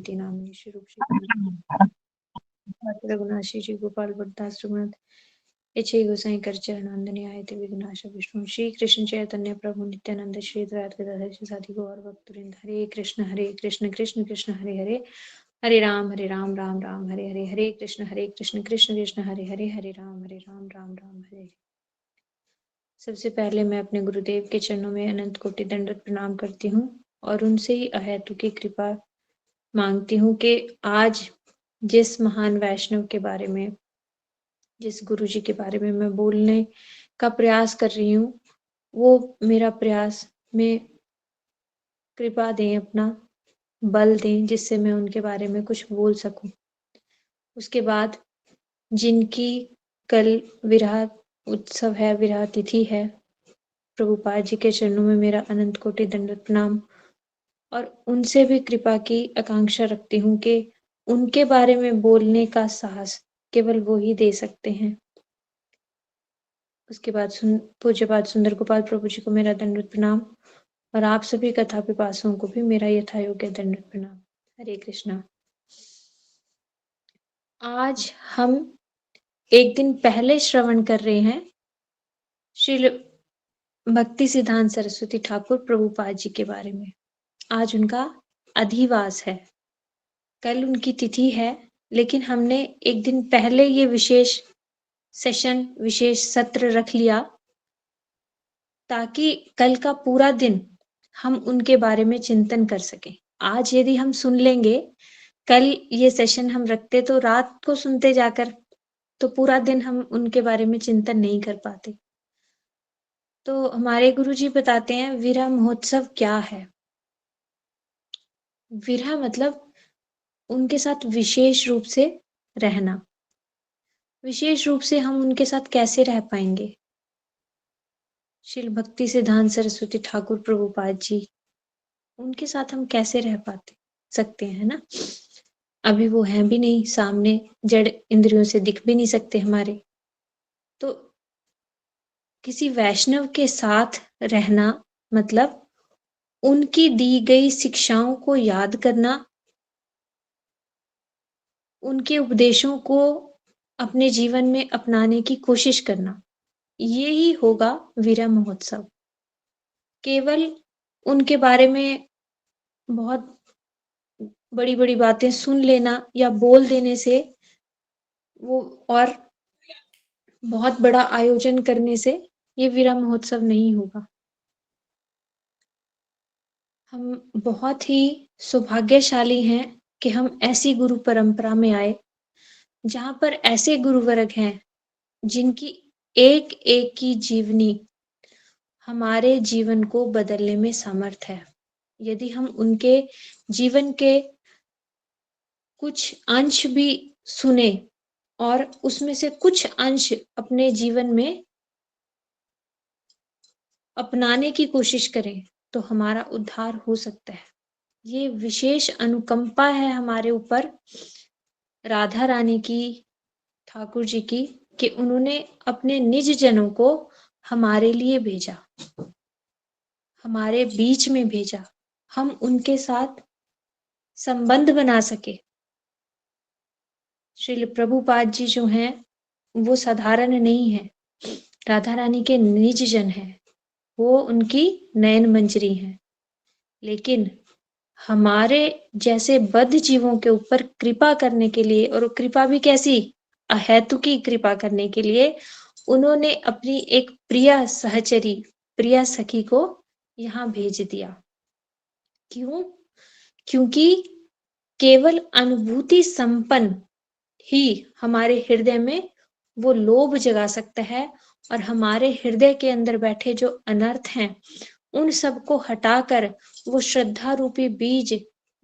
नामी श्री रूप रघुनाशी जी गोपाल भट्टदास रघुनाथ इच्छे गोसाई कर चरणानंदनी आये थे विघ्नाश विष्णु श्री कृष्ण चैतन्य प्रभु नित्यानंद श्री द्वारकाधीश साधि गौर भक्तवृंद हरे कृष्ण कृष्ण कृष्ण हरे हरे हरे राम राम राम हरे हरे हरे कृष्ण कृष्ण कृष्ण हरे हरे हरे राम राम राम हरे। सबसे पहले मैं अपने गुरुदेव के चरणों में अनंत कोटि दंडवत प्रणाम करती हूँ और उनसे ही अहेतु की कृपा मांगती हूँ कि आज जिस महान वैष्णव के बारे में, जिस गुरु जी के बारे में मैं बोलने का प्रयास कर रही हूँ, वो मेरा प्रयास में कृपा दें, अपना बल दें, जिससे मैं उनके बारे में कुछ बोल सकूं। उसके बाद जिनकी कल विरह उत्सव है, विरह तिथि है, प्रभुपाद जी के चरणों में मेरा अनंत कोटि दंडवत प्रणाम और उनसे भी कृपा की आकांक्षा रखती हूँ कि उनके बारे में बोलने का साहस केवल वो ही दे सकते हैं। उसके बाद पूज्यपाद सुंदर गोपाल प्रभु जी को मेरा दंडवत प्रणाम और आप सभी कथा पिपासुओं को भी मेरा यथायोग्य दंडवत प्रणाम। हरे कृष्णा। आज हम एक दिन पहले श्रवण कर रहे हैं श्री भक्ति सिद्धांत सरस्वती ठाकुर प्रभुपाद जी के बारे में। आज उनका अधिवास है, कल उनकी तिथि है, लेकिन हमने एक दिन पहले ये विशेष सेशन, विशेष सत्र रख लिया ताकि कल का पूरा दिन हम उनके बारे में चिंतन कर सकें। आज यदि हम सुन लेंगे, कल ये सेशन हम रखते तो रात को सुनते जाकर, तो पूरा दिन हम उनके बारे में चिंतन नहीं कर पाते। तो हमारे गुरुजी बताते हैं विरह महोत्सव क्या है। विरह मतलब उनके साथ विशेष रूप से रहना। विशेष रूप से हम उनके साथ कैसे रह पाएंगे? श्री भक्ति सिद्धांत सरस्वती ठाकुर प्रभुपाद जी, उनके साथ हम कैसे रह पाते सकते हैं ना? अभी वो हैं भी नहीं सामने, जड़ इंद्रियों से दिख भी नहीं सकते हमारे। तो किसी वैष्णव के साथ रहना मतलब उनकी दी गई शिक्षाओं को याद करना, उनके उपदेशों को अपने जीवन में अपनाने की कोशिश करना। ये ही होगा विरह महोत्सव। केवल उनके बारे में बहुत बड़ी बड़ी बातें सुन लेना या बोल देने से वो, और बहुत बड़ा आयोजन करने से ये विरह महोत्सव नहीं होगा। हम बहुत ही सौभाग्यशाली हैं कि हम ऐसी गुरु परंपरा में आए जहां पर ऐसे गुरुवर्ग हैं जिनकी एक एक की जीवनी हमारे जीवन को बदलने में समर्थ है। यदि हम उनके जीवन के कुछ अंश भी सुने और उसमें से कुछ अंश अपने जीवन में अपनाने की कोशिश करें तो हमारा उद्धार हो सकता है। ये विशेष अनुकंपा है हमारे ऊपर राधा रानी की, ठाकुर जी की, कि उन्होंने अपने निज जनों को हमारे लिए भेजा, हमारे बीच में भेजा, हम उनके साथ संबंध बना सके। श्री प्रभुपाद जी जो हैं वो साधारण नहीं है, राधा रानी के निज जन हैं, वो उनकी नयन मंजरी हैं। लेकिन हमारे जैसे बद्ध जीवों के ऊपर कृपा करने के लिए, और कृपा भी कैसी, अहेतुकी कृपा करने के लिए उन्होंने अपनी एक प्रिय सहचरी, प्रिय सखी को यहाँ भेज दिया। क्यों? क्योंकि केवल अनुभूति संपन्न ही हमारे हृदय में वो लोभ जगा सकता है और हमारे हृदय के अंदर बैठे जो अनर्थ हैं उन सबको हटाकर वो श्रद्धा रूपी बीज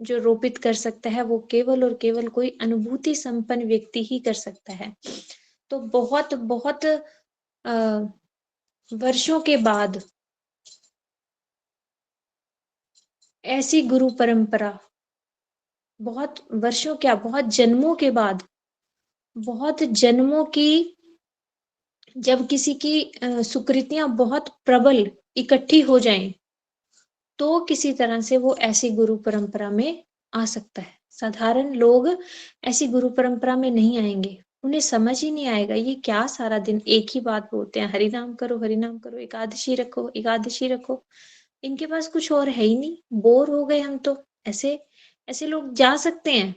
जो रोपित कर सकता है, वो केवल और केवल कोई अनुभूति संपन्न व्यक्ति ही कर सकता है। तो बहुत बहुत वर्षों के बाद ऐसी गुरु परंपरा, बहुत वर्षों क्या, बहुत जन्मों के बाद, बहुत जन्मों की, जब किसी की सुकृतियां बहुत प्रबल इकट्ठी हो जाएं तो किसी तरह से वो ऐसी गुरु परंपरा में आ सकता है। साधारण लोग ऐसी गुरु परंपरा में नहीं आएंगे, उन्हें समझ ही नहीं आएगा ये क्या सारा दिन एक ही बात बोलते हैं, हरि नाम करो, हरि नाम करो, एकादशी रखो, एकादशी रखो। इनके पास कुछ और है ही नहीं, बोर हो गए हम तो। ऐसे ऐसे लोग जा सकते हैं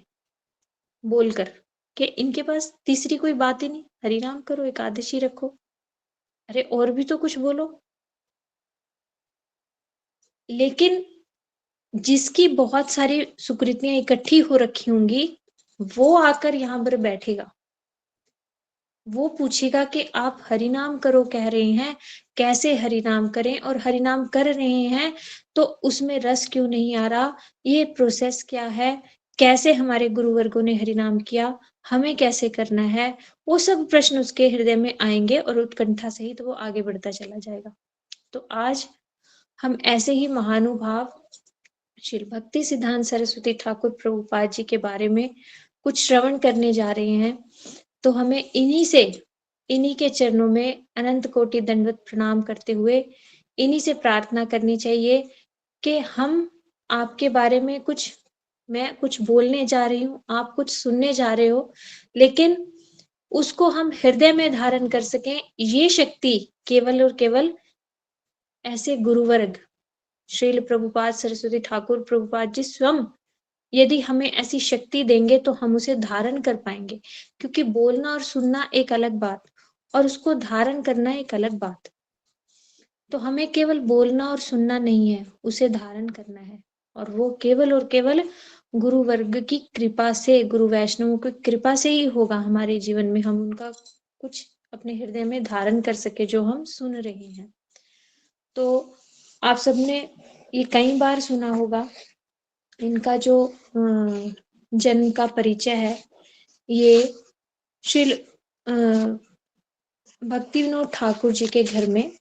बोलकर कि इनके पास तीसरी कोई बात ही नहीं, हरि नाम करो, एकादशी रखो। अरे और भी तो कुछ बोलो। लेकिन जिसकी बहुत सारी सुकृतियां इकट्ठी हो रखी होंगी, वो आकर यहाँ पर बैठेगा, वो पूछेगा कि आप हरिनाम करो कह रहे हैं, कैसे हरिनाम करें, और हरिनाम कर रहे हैं तो उसमें रस क्यों नहीं आ रहा, ये प्रोसेस क्या है, कैसे हमारे गुरुवर्गों ने हरिनाम किया, हमें कैसे करना है। वो सब प्रश्न उसके हृदय में आएंगे और उत्कंठा सहित तो वो आगे बढ़ता चला जाएगा। तो आज हम ऐसे ही महानुभाव श्री भक्ति सिद्धांत सरस्वती ठाकुर प्रभुपाद जी के बारे में कुछ श्रवण करने जा रहे हैं। तो हमें इन्हीं के चरणों में अनंत कोटि दंडवत प्रणाम करते हुए इन्हीं से प्रार्थना करनी चाहिए कि हम आपके बारे में कुछ, मैं कुछ बोलने जा रही हूँ, आप कुछ सुनने जा रहे हो, लेकिन उसको हम हृदय में धारण कर सकें। ये शक्ति केवल और केवल ऐसे गुरुवर्ग श्रील प्रभुपाद सरस्वती ठाकुर प्रभुपाद जी स्वयं यदि हमें ऐसी शक्ति देंगे तो हम उसे धारण कर पाएंगे। क्योंकि बोलना और सुनना एक अलग बात, और उसको धारण करना एक अलग बात। तो हमें केवल बोलना और सुनना नहीं है, उसे धारण करना है। और वो केवल और केवल गुरु वर्ग की कृपा से, गुरु वैष्णवों की कृपा से ही होगा हमारे जीवन में, हम उनका कुछ अपने हृदय में धारण कर सके जो हम सुन रहे हैं। तो आप सबने ये कई बार सुना होगा, इनका जो जन्म का परिचय है, ये श्री भक्ति विनोद ठाकुर जी के घर में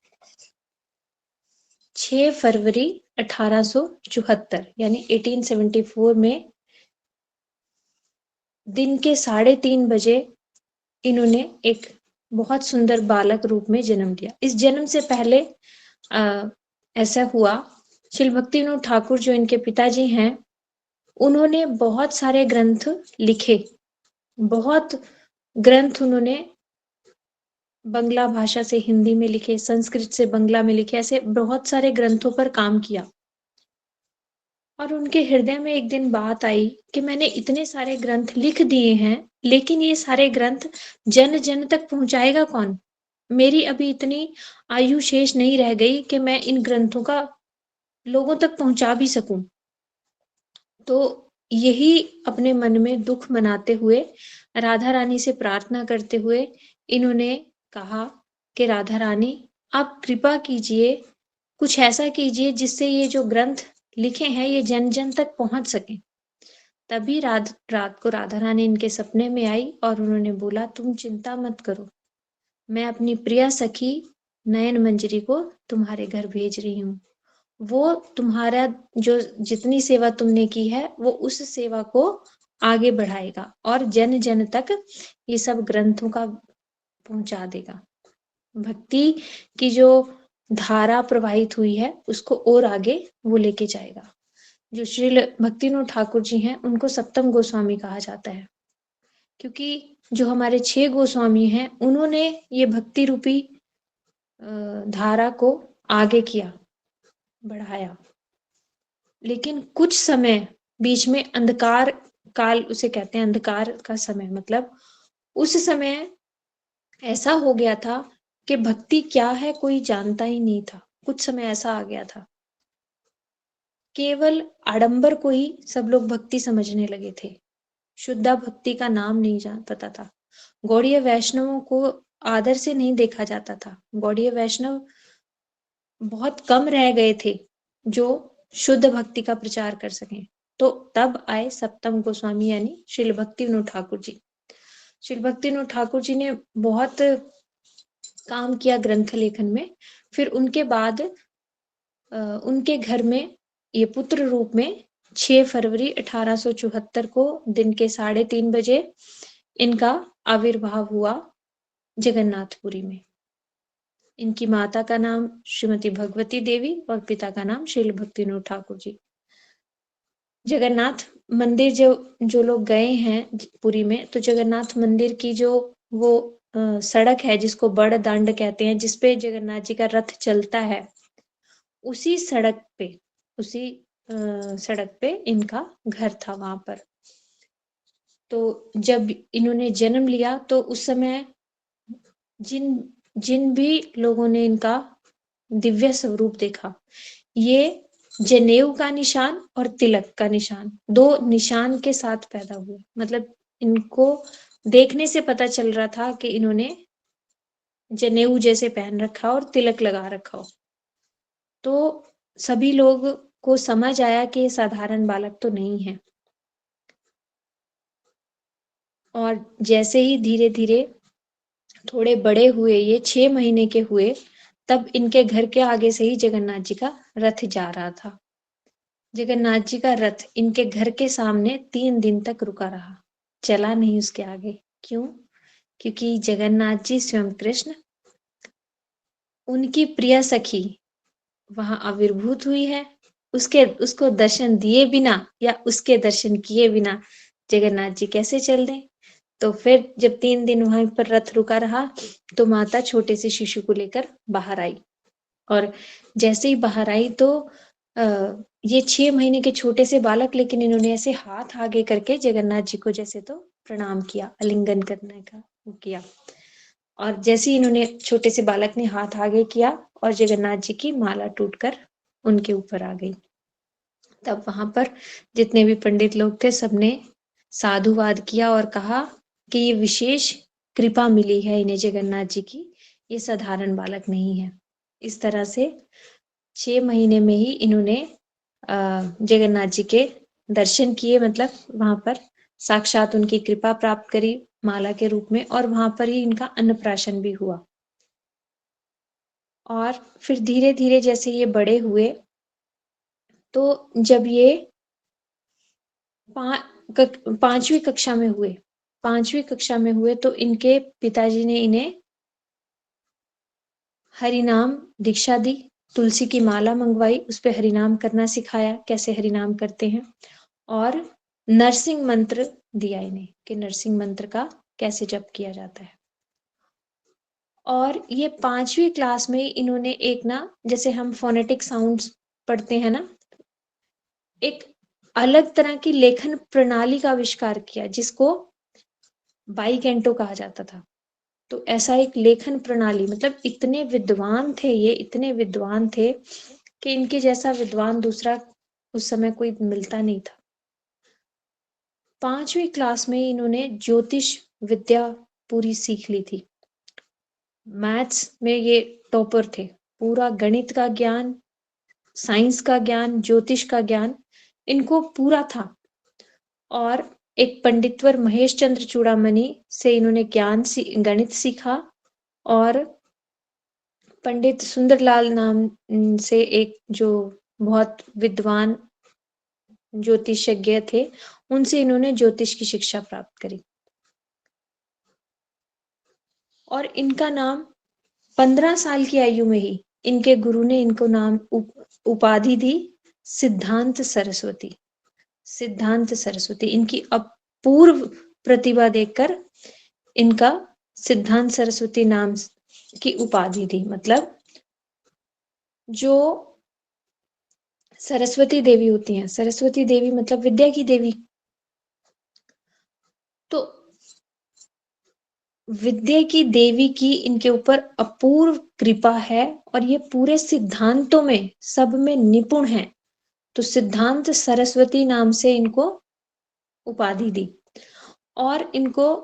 6 फरवरी 1874 यानी 1874 में दिन के 3:30 बजे इन्होंने एक बहुत सुंदर बालक रूप में जन्म लिया। इस जन्म से पहले ऐसा हुआ, श्री भक्ति विनोद ठाकुर जो इनके पिताजी हैं, उन्होंने बहुत सारे ग्रंथ लिखे, बहुत ग्रंथ उन्होंने बंगला भाषा से हिंदी में लिखे, संस्कृत से बंगला में लिखे, ऐसे बहुत सारे ग्रंथों पर काम किया। और उनके हृदय में एक दिन बात आई कि मैंने इतने सारे ग्रंथ लिख दिए हैं, लेकिन ये सारे ग्रंथ जन जन तक पहुंचाएगा कौन? मेरी अभी इतनी आयु शेष नहीं रह गई कि मैं इन ग्रंथों का लोगों तक पहुंचा भी सकूं। तो यही अपने मन में दुख मनाते हुए, राधा रानी से प्रार्थना करते हुए इन्होंने कहा कि राधा रानी आप कृपा कीजिए, कुछ ऐसा कीजिए जिससे ये जो ग्रंथ लिखे हैं ये जन जन तक पहुंच सके। तभी रात को राधा रानी इनके सपने में आई और उन्होंने बोला, तुम चिंता मत करो, मैं अपनी प्रिय सखी नयन मंजरी को तुम्हारे घर भेज रही हूँ। वो तुम्हारा जो जितनी सेवा तुमने की है वो उस सेवा को आगे बढ़ाएगा और जन जन तक ये सब ग्रंथों का पहुंचा देगा। भक्ति की जो धारा प्रवाहित हुई है उसको और आगे वो लेके जाएगा। जो श्री भक्तिविनोद ठाकुर जी हैं उनको सप्तम गोस्वामी कहा जाता है, क्योंकि जो हमारे 6 गोस्वामी हैं उन्होंने ये भक्ति रूपी धारा को आगे किया, बढ़ाया। लेकिन कुछ समय बीच में अंधकार काल उसे कहते हैं, अंधकार का समय, मतलब उस समय ऐसा हो गया था कि भक्ति क्या है कोई जानता ही नहीं था। कुछ समय ऐसा आ गया था, केवल आडंबर को ही सब लोग भक्ति समझने लगे थे, शुद्धा भक्ति का नाम नहीं जान पता था। गौड़ीय वैष्णवों को आदर से नहीं देखा जाता था, गौड़ीय वैष्णव बहुत कम रह गए थे जो शुद्ध भक्ति का प्रचार कर सकें। तो तब आए सप्तम गोस्वामी यानी श्री भक्ति विनोद ठाकुर जी। श्री भक्ति विनोद ठाकुर जी ने बहुत काम किया ग्रंथ लेखन में। फिर उनके बाद उनके घर में ये पुत्र रूप में 6 फरवरी 1874 को दिन के 3:30 बजे इनका आविर्भाव हुआ जगन्नाथपुरी में। इनकी माता का नाम श्रीमती भगवती देवी और पिता का नाम श्री भक्तिविनोद ठाकुर जी। जगन्नाथ मंदिर जो जो लोग गए हैं पुरी में, तो जगन्नाथ मंदिर की जो वो सड़क है जिसको बड़ दांड कहते हैं, जिसपे जगन्नाथ जी का रथ चलता है, उसी सड़क पे उसी सड़क पे इनका घर था वहां पर। तो जब इन्होंने जन्म लिया तो उस समय जिन जिन भी लोगों ने इनका दिव्य स्वरूप देखा, ये जनेऊ का निशान और तिलक का निशान, दो निशान के साथ पैदा हुए। मतलब इनको देखने से पता चल रहा था कि इन्होंने जनेऊ जैसे पहन रखा और तिलक लगा रखा हो। तो सभी लोग को समझ आया कि ये साधारण बालक तो नहीं है। और जैसे ही धीरे धीरे थोड़े बड़े हुए, ये 6 महीने के हुए, तब इनके घर के आगे से ही जगन्नाथ जी का रथ जा रहा था। जगन्नाथ जी का रथ इनके घर के सामने 3 दिन तक रुका रहा, चला नहीं उसके आगे। क्यों? क्योंकि जगन्नाथ जी स्वयं कृष्ण, उनकी प्रिय सखी वहां आविर्भूत हुई है। उसको दर्शन दिए बिना या उसके दर्शन किए बिना जगन्नाथ जी कैसे चल दें? तो फिर जब 3 दिन वहां पर रथ रुका रहा, तो माता छोटे से शिशु को लेकर बाहर आई। और जैसे ही बाहर आई तो ये 6 महीने के छोटे से बालक, लेकिन इन्होंने ऐसे हाथ आगे करके जगन्नाथ जी को जैसे तो प्रणाम किया, आलिंगन करने का वो किया। और जैसे ही इन्होंने, छोटे से बालक ने हाथ आगे किया और जगन्नाथ जी की माला टूटकर उनके ऊपर आ गई। तब वहां पर जितने भी पंडित लोग थे, सबने साधुवाद किया और कहा कि ये विशेष कृपा मिली है इन्हें जगन्नाथ जी की, ये साधारण बालक नहीं है। इस तरह से 6 महीने में ही इन्होंने जगन्नाथ जी के दर्शन किए, मतलब वहां पर साक्षात उनकी कृपा प्राप्त करी माला के रूप में, और वहां पर ही इनका अन्नप्राशन भी हुआ। और फिर धीरे धीरे जैसे ये बड़े हुए, तो जब ये 5वीं कक्षा में हुए, 5वीं कक्षा में हुए, तो इनके पिताजी ने इन्हें हरिनाम दीक्षा दी, तुलसी की माला मंगवाई, उस पे हरिनाम करना सिखाया, कैसे हरिनाम करते हैं, और नरसिंह मंत्र दिया इन्हें कि नरसिंह मंत्र का कैसे जप किया जाता है। और ये 5वीं क्लास में इन्होंने एक ना, जैसे हम फोनेटिक साउंड्स पढ़ते हैं ना, एक अलग तरह की लेखन प्रणाली का आविष्कार किया, जिसको बाइकेंटो कहा जाता था। तो ऐसा एक लेखन प्रणाली, मतलब इतने विद्वान थे ये, इतने विद्वान थे कि इनके जैसा विद्वान दूसरा उस समय कोई मिलता नहीं था। 5वीं क्लास में इन्होंने ज्योतिष विद्या पूरी सीख ली थी। मैथ्स में ये टॉपर थे, पूरा गणित का ज्ञान, साइंस का ज्ञान, ज्योतिष का ज्ञान इनको पूरा था। और एक पंडितवर महेश चंद्र चूड़ामणि से इन्होंने गणित सीखा, और पंडित सुंदरलाल नाम से एक जो बहुत विद्वान ज्योतिषज्ञ थे, उनसे इन्होंने ज्योतिष की शिक्षा प्राप्त करी। और इनका नाम 15 साल की आयु में ही इनके गुरु ने इनको नाम उपाधि दी, सिद्धांत सरस्वती। सिद्धांत सरस्वती, इनकी अपूर्व प्रतिभा देखकर इनका सिद्धांत सरस्वती नाम की उपाधि दी। मतलब जो सरस्वती देवी होती हैं, सरस्वती देवी मतलब विद्या की देवी, तो विद्या की देवी की इनके ऊपर अपूर्व कृपा है, और ये पूरे सिद्धांतों में सब में निपुण है। तो सिद्धांत सरस्वती नाम से इनको उपाधि दी। और इनको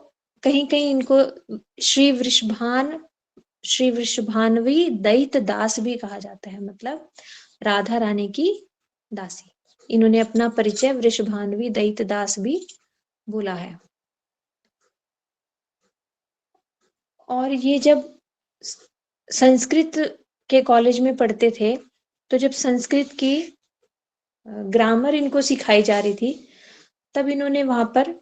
कहीं कहीं इनको श्री वृषभानवी दैत दास भी कहा जाता है, मतलब राधा रानी की दासी। इन्होंने अपना परिचय वृषभानवी दैत दास भी बोला है। और ये जब संस्कृत के कॉलेज में पढ़ते थे, तो जब संस्कृत की ग्रामर इनको सिखाई जा रही थी, तब इन्होंने वहां पर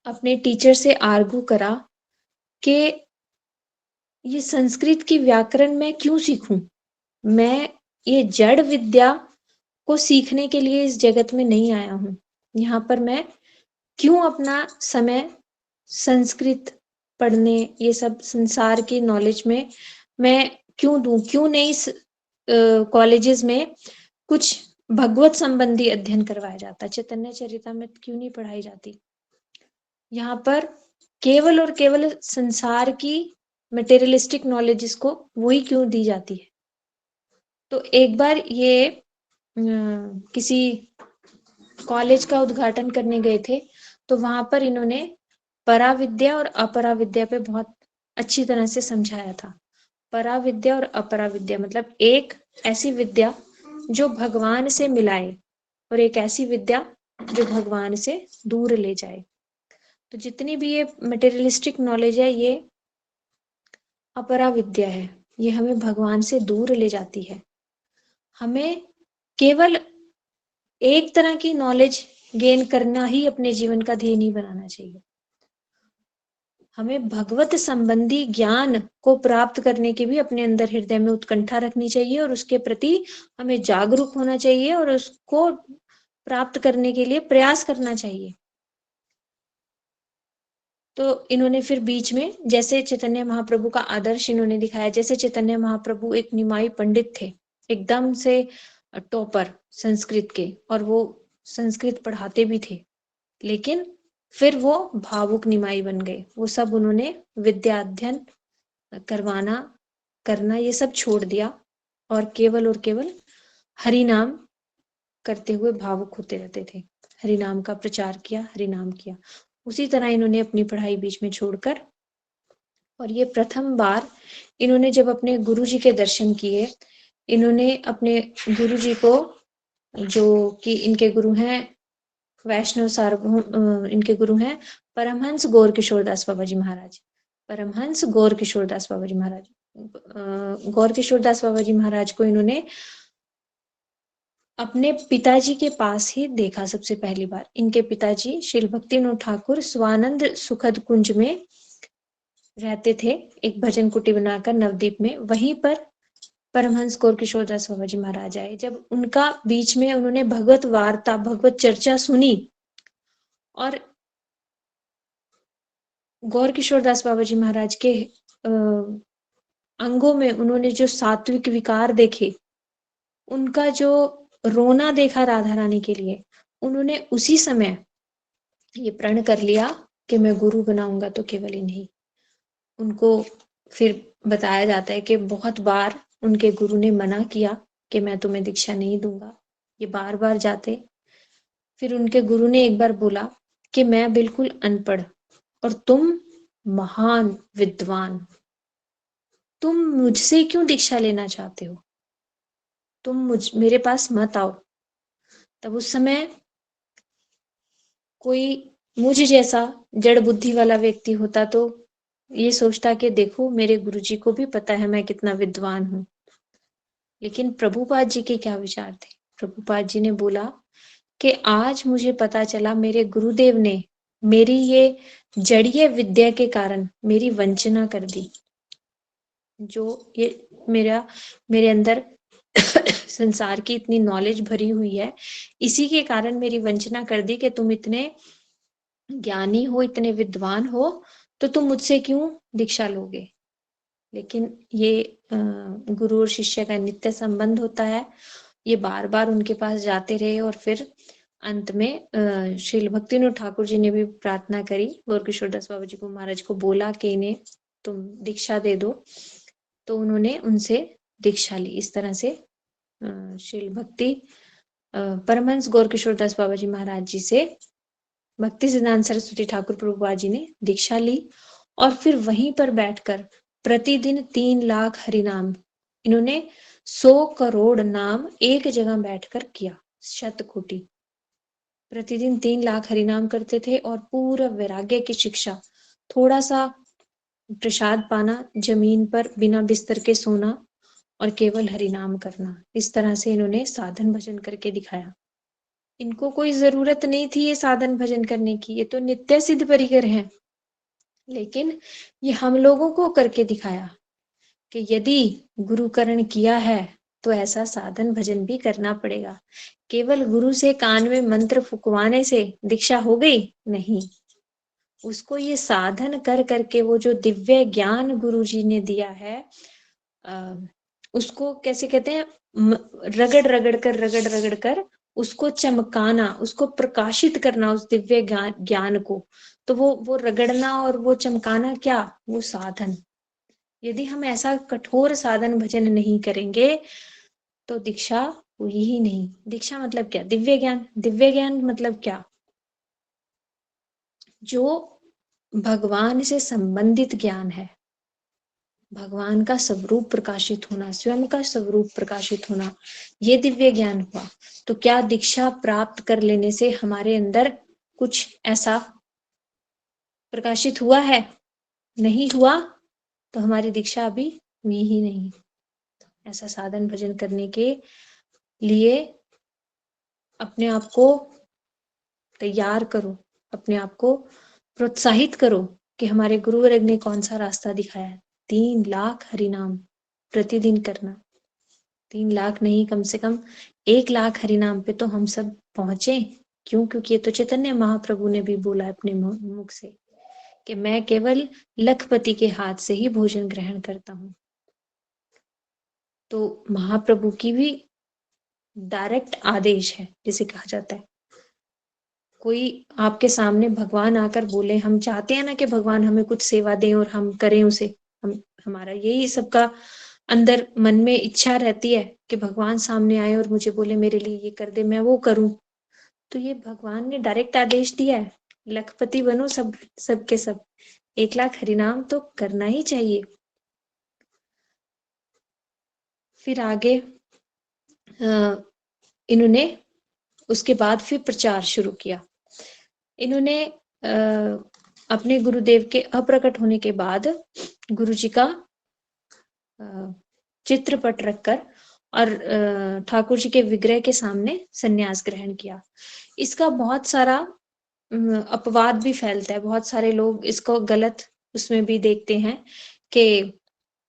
अपने टीचर से आर्गू करा कि ये संस्कृत की व्याकरण मैं क्यों सीखूं, मैं ये जड़ विद्या को सीखने के लिए इस जगत में नहीं आया हूँ। यहाँ पर मैं क्यों अपना समय संस्कृत पढ़ने, ये सब संसार की नॉलेज में मैं क्यों दूं? क्यों नहीं इस कॉलेजेस में कुछ भगवत संबंधी अध्ययन करवाया जाता? चैतन्य चरितामृत क्यों नहीं पढ़ाई जाती? यहाँ पर केवल और केवल संसार की मटेरियलिस्टिक नॉलेजेस को वही क्यों दी जाती है? तो एक बार ये किसी कॉलेज का उद्घाटन करने गए थे, तो वहां पर इन्होंने पराविद्या और अपराविद्या पे बहुत अच्छी तरह से समझाया था। पराविद्या और अपराविद्या मतलब एक ऐसी विद्या जो भगवान से मिलाए और एक ऐसी विद्या जो भगवान से दूर ले जाए। तो जितनी भी ये मटेरियलिस्टिक नॉलेज है, ये अपराविद्या है, ये हमें भगवान से दूर ले जाती है। हमें केवल एक तरह की नॉलेज गेन करना ही अपने जीवन का ध्येय नहीं बनाना चाहिए। हमें भगवत संबंधी ज्ञान को प्राप्त करने की भी अपने अंदर हृदय में उत्कंठा रखनी चाहिए और उसके प्रति हमें जागरूक होना चाहिए और उसको प्राप्त करने के लिए प्रयास करना चाहिए। तो इन्होंने फिर बीच में जैसे चैतन्य महाप्रभु का आदर्श इन्होंने दिखाया। जैसे चैतन्य महाप्रभु एक निमाई पंडित थे, एकदम से टॉपर संस्कृत के, और वो संस्कृत पढ़ाते भी थे, लेकिन फिर वो भावुक निमाई बन गए। वो सब उन्होंने विद्या अध्ययन करवाना करना ये सब छोड़ दिया और केवल हरि नाम करते हुए भावुक होते रहते थे। हरि नाम का प्रचार किया, हरि नाम किया। उसी तरह इन्होंने अपनी पढ़ाई बीच में छोड़कर, और ये प्रथम बार इन्होंने जब अपने गुरु जी के दर्शन किए, इन्होंने अपने गुरु जी को, जो कि इनके गुरु हैं वैष्णव सार्वभौम, इनके गुरु हैं परमहंस गौर किशोरदास बाबा जी महाराज। परमहंस गौर किशोरदास बाबा जी महाराज, गौर किशोरदास बाबा जी महाराज को इन्होंने अपने पिताजी के पास ही देखा सबसे पहली बार। इनके पिताजी श्री भक्तिनोद ठाकुर स्वानंद सुखद कुंज में रहते थे, एक भजन कुटी बनाकर नवदीप में। वहीं पर परमहंस गौर किशोरदास बाबा जी महाराज आए। जब उनका बीच में उन्होंने भगवत वार्ता, भगवत चर्चा सुनी, और गौर किशोरदास बाबा जी महाराज के अंगों में उन्होंने जो सात्विक विकार देखे, उनका जो रोना देखा राधा रानी के लिए, उन्होंने उसी समय ये प्रण कर लिया कि मैं गुरु बनाऊंगा तो केवल ही नहीं। उनको फिर बताया जाता है कि बहुत बार उनके गुरु ने मना किया कि मैं तुम्हें दीक्षा नहीं दूंगा, ये बार बार जाते। फिर उनके गुरु ने एक बार बोला कि मैं बिल्कुल अनपढ़ और तुम महान विद्वान, तुम मुझसे क्यों दीक्षा लेना चाहते हो? तुम मेरे पास मत आओ। तब उस समय कोई मुझ जैसा जड़ बुद्धि वाला व्यक्ति होता तो ये सोचता कि देखो मेरे गुरुजी को भी पता है मैं कितना विद्वान हूं। लेकिन प्रभुपाद जी के क्या विचार थे? प्रभुपाद जी ने बोला कि आज मुझे पता चला मेरे गुरुदेव ने मेरी ये जड़ीय विद्या के कारण मेरी वंचना कर दी। जो ये मेरे अंदर संसार की इतनी नॉलेज भरी हुई है, इसी के कारण मेरी वंचना कर दी कि तुम इतने ज्ञानी हो, इतने विद्वान हो, तो तुम मुझसे क्यों दीक्षा लोगे? लेकिन ये गुरु और शिष्य का नित्य संबंध होता है। ये बार बार उनके पास जाते रहे और फिर अंत में श्री भक्तिनोद ठाकुर जी ने भी प्रार्थना करी, गौर किशोरदास बाबा जी को महाराज को बोला कि इन्हें तुम दीक्षा दे दो, तो उन्होंने उनसे दीक्षा ली। इस तरह से श्री भक्ति परमहंस गौर किशोरदास बाबा जी महाराज जी से भक्ति सिद्धांत सरस्वती ठाकुर प्रभुपाद जी ने दीक्षा ली, और फिर वहीं पर बैठकर प्रतिदिन 3 लाख हरिनाम, इन्होंने 100 करोड़ नाम एक जगह बैठकर किया, शतकोटि। प्रतिदिन 3 लाख हरिनाम करते थे और पूरा वैराग्य की शिक्षा, थोड़ा सा प्रसाद पाना, जमीन पर बिना बिस्तर के सोना और केवल हरिनाम करना। इस तरह से इन्होंने साधन भजन करके दिखाया। इनको कोई जरूरत नहीं थी ये साधन भजन करने की, ये तो नित्य सिद्ध परिकर हैं, लेकिन ये हम लोगों को करके दिखाया कि यदि गुरुकरण किया है तो ऐसा साधन भजन भी करना पड़ेगा। केवल गुरु से कान में मंत्र फुकवाने से दीक्षा हो गई? नहीं, उसको ये साधन कर करके वो जो दिव्य ज्ञान गुरु जी ने दिया है, उसको कैसे कहते हैं, रगड़ रगड़ कर उसको चमकाना, उसको प्रकाशित करना उस दिव्य ज्ञान को। तो वो रगड़ना और वो चमकाना क्या, वो साधन। यदि हम ऐसा कठोर साधन भजन नहीं करेंगे तो दीक्षा हुई ही नहीं। दीक्षा मतलब क्या? दिव्य ज्ञान। दिव्य ज्ञान मतलब क्या? जो भगवान से संबंधित ज्ञान है, भगवान का स्वरूप प्रकाशित होना, स्वयं का स्वरूप प्रकाशित होना, ये दिव्य ज्ञान हुआ। तो क्या दीक्षा प्राप्त कर लेने से हमारे अंदर कुछ ऐसा प्रकाशित हुआ है? नहीं हुआ, तो हमारी दीक्षा अभी हुई ही नहीं। ऐसा साधन भजन करने के लिए अपने आप को तैयार करो, अपने आप को प्रोत्साहित करो कि हमारे गुरुवर्ग ने कौन सा रास्ता दिखाया है। 3 लाख हरिनाम प्रतिदिन करना। 3 लाख नहीं, कम से कम 1 लाख हरिनाम पे तो हम सब पहुंचे। क्यों? क्योंकि ये तो चैतन्य महाप्रभु ने भी बोला अपने मुख से कि मैं केवल लखपति के हाथ से ही भोजन ग्रहण करता हूं। तो महाप्रभु की भी डायरेक्ट आदेश है, जिसे कहा जाता है। कोई आपके सामने भगवान आकर बोले, हम चाहते हैं ना कि भगवान हमें कुछ सेवा दें और हम करें उसे। हमारा यही सबका अंदर मन में इच्छा रहती है कि भगवान सामने आए और मुझे बोले मेरे लिए ये कर दे, मैं वो करूं। तो ये भगवान ने डायरेक्ट आदेश दिया है, लखपति बनो सब के सब। 1 लाख हरिनाम तो करना ही चाहिए। फिर आगे इन्होंने उसके बाद फिर प्रचार शुरू किया। इन्होंने अपने गुरुदेव के अप्रकट होने के बाद गुरुजी का चित्रपट रखकर और ठाकुर जी के विग्रह के सामने संन्यास ग्रहण किया। इसका बहुत सारा अपवाद भी फैलता है। बहुत सारे लोग इसको गलत उसमें भी देखते हैं कि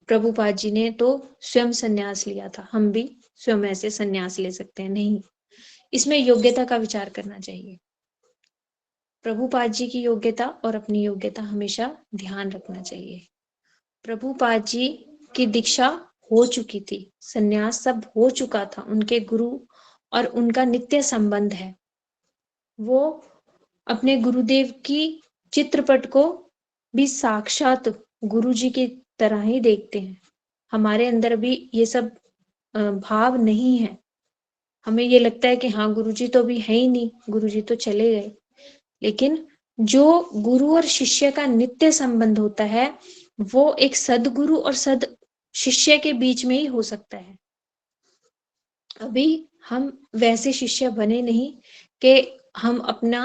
प्रभुपाद जी ने तो स्वयं संन्यास लिया था, हम भी स्वयं ऐसे संन्यास ले सकते हैं। नहीं, इसमें योग्यता का विचार करना चाहिए। प्रभुपाद जी की योग्यता और अपनी योग्यता हमेशा ध्यान रखना चाहिए। प्रभुपाद जी की दीक्षा हो चुकी थी, संन्यास सब हो चुका था, उनके गुरु और उनका नित्य संबंध है। वो अपने गुरुदेव की चित्रपट को भी साक्षात गुरु जी की तरह ही देखते हैं। हमारे अंदर भी ये सब भाव नहीं है। हमें ये लगता है कि हाँ, गुरु जी तो अभी है ही नहीं, गुरु जी तो चले गए। लेकिन जो गुरु और शिष्य का नित्य संबंध होता है, वो एक सदगुरु और सद शिष्य के बीच में ही हो सकता है। अभी हम वैसे शिष्य बने नहीं कि हम अपना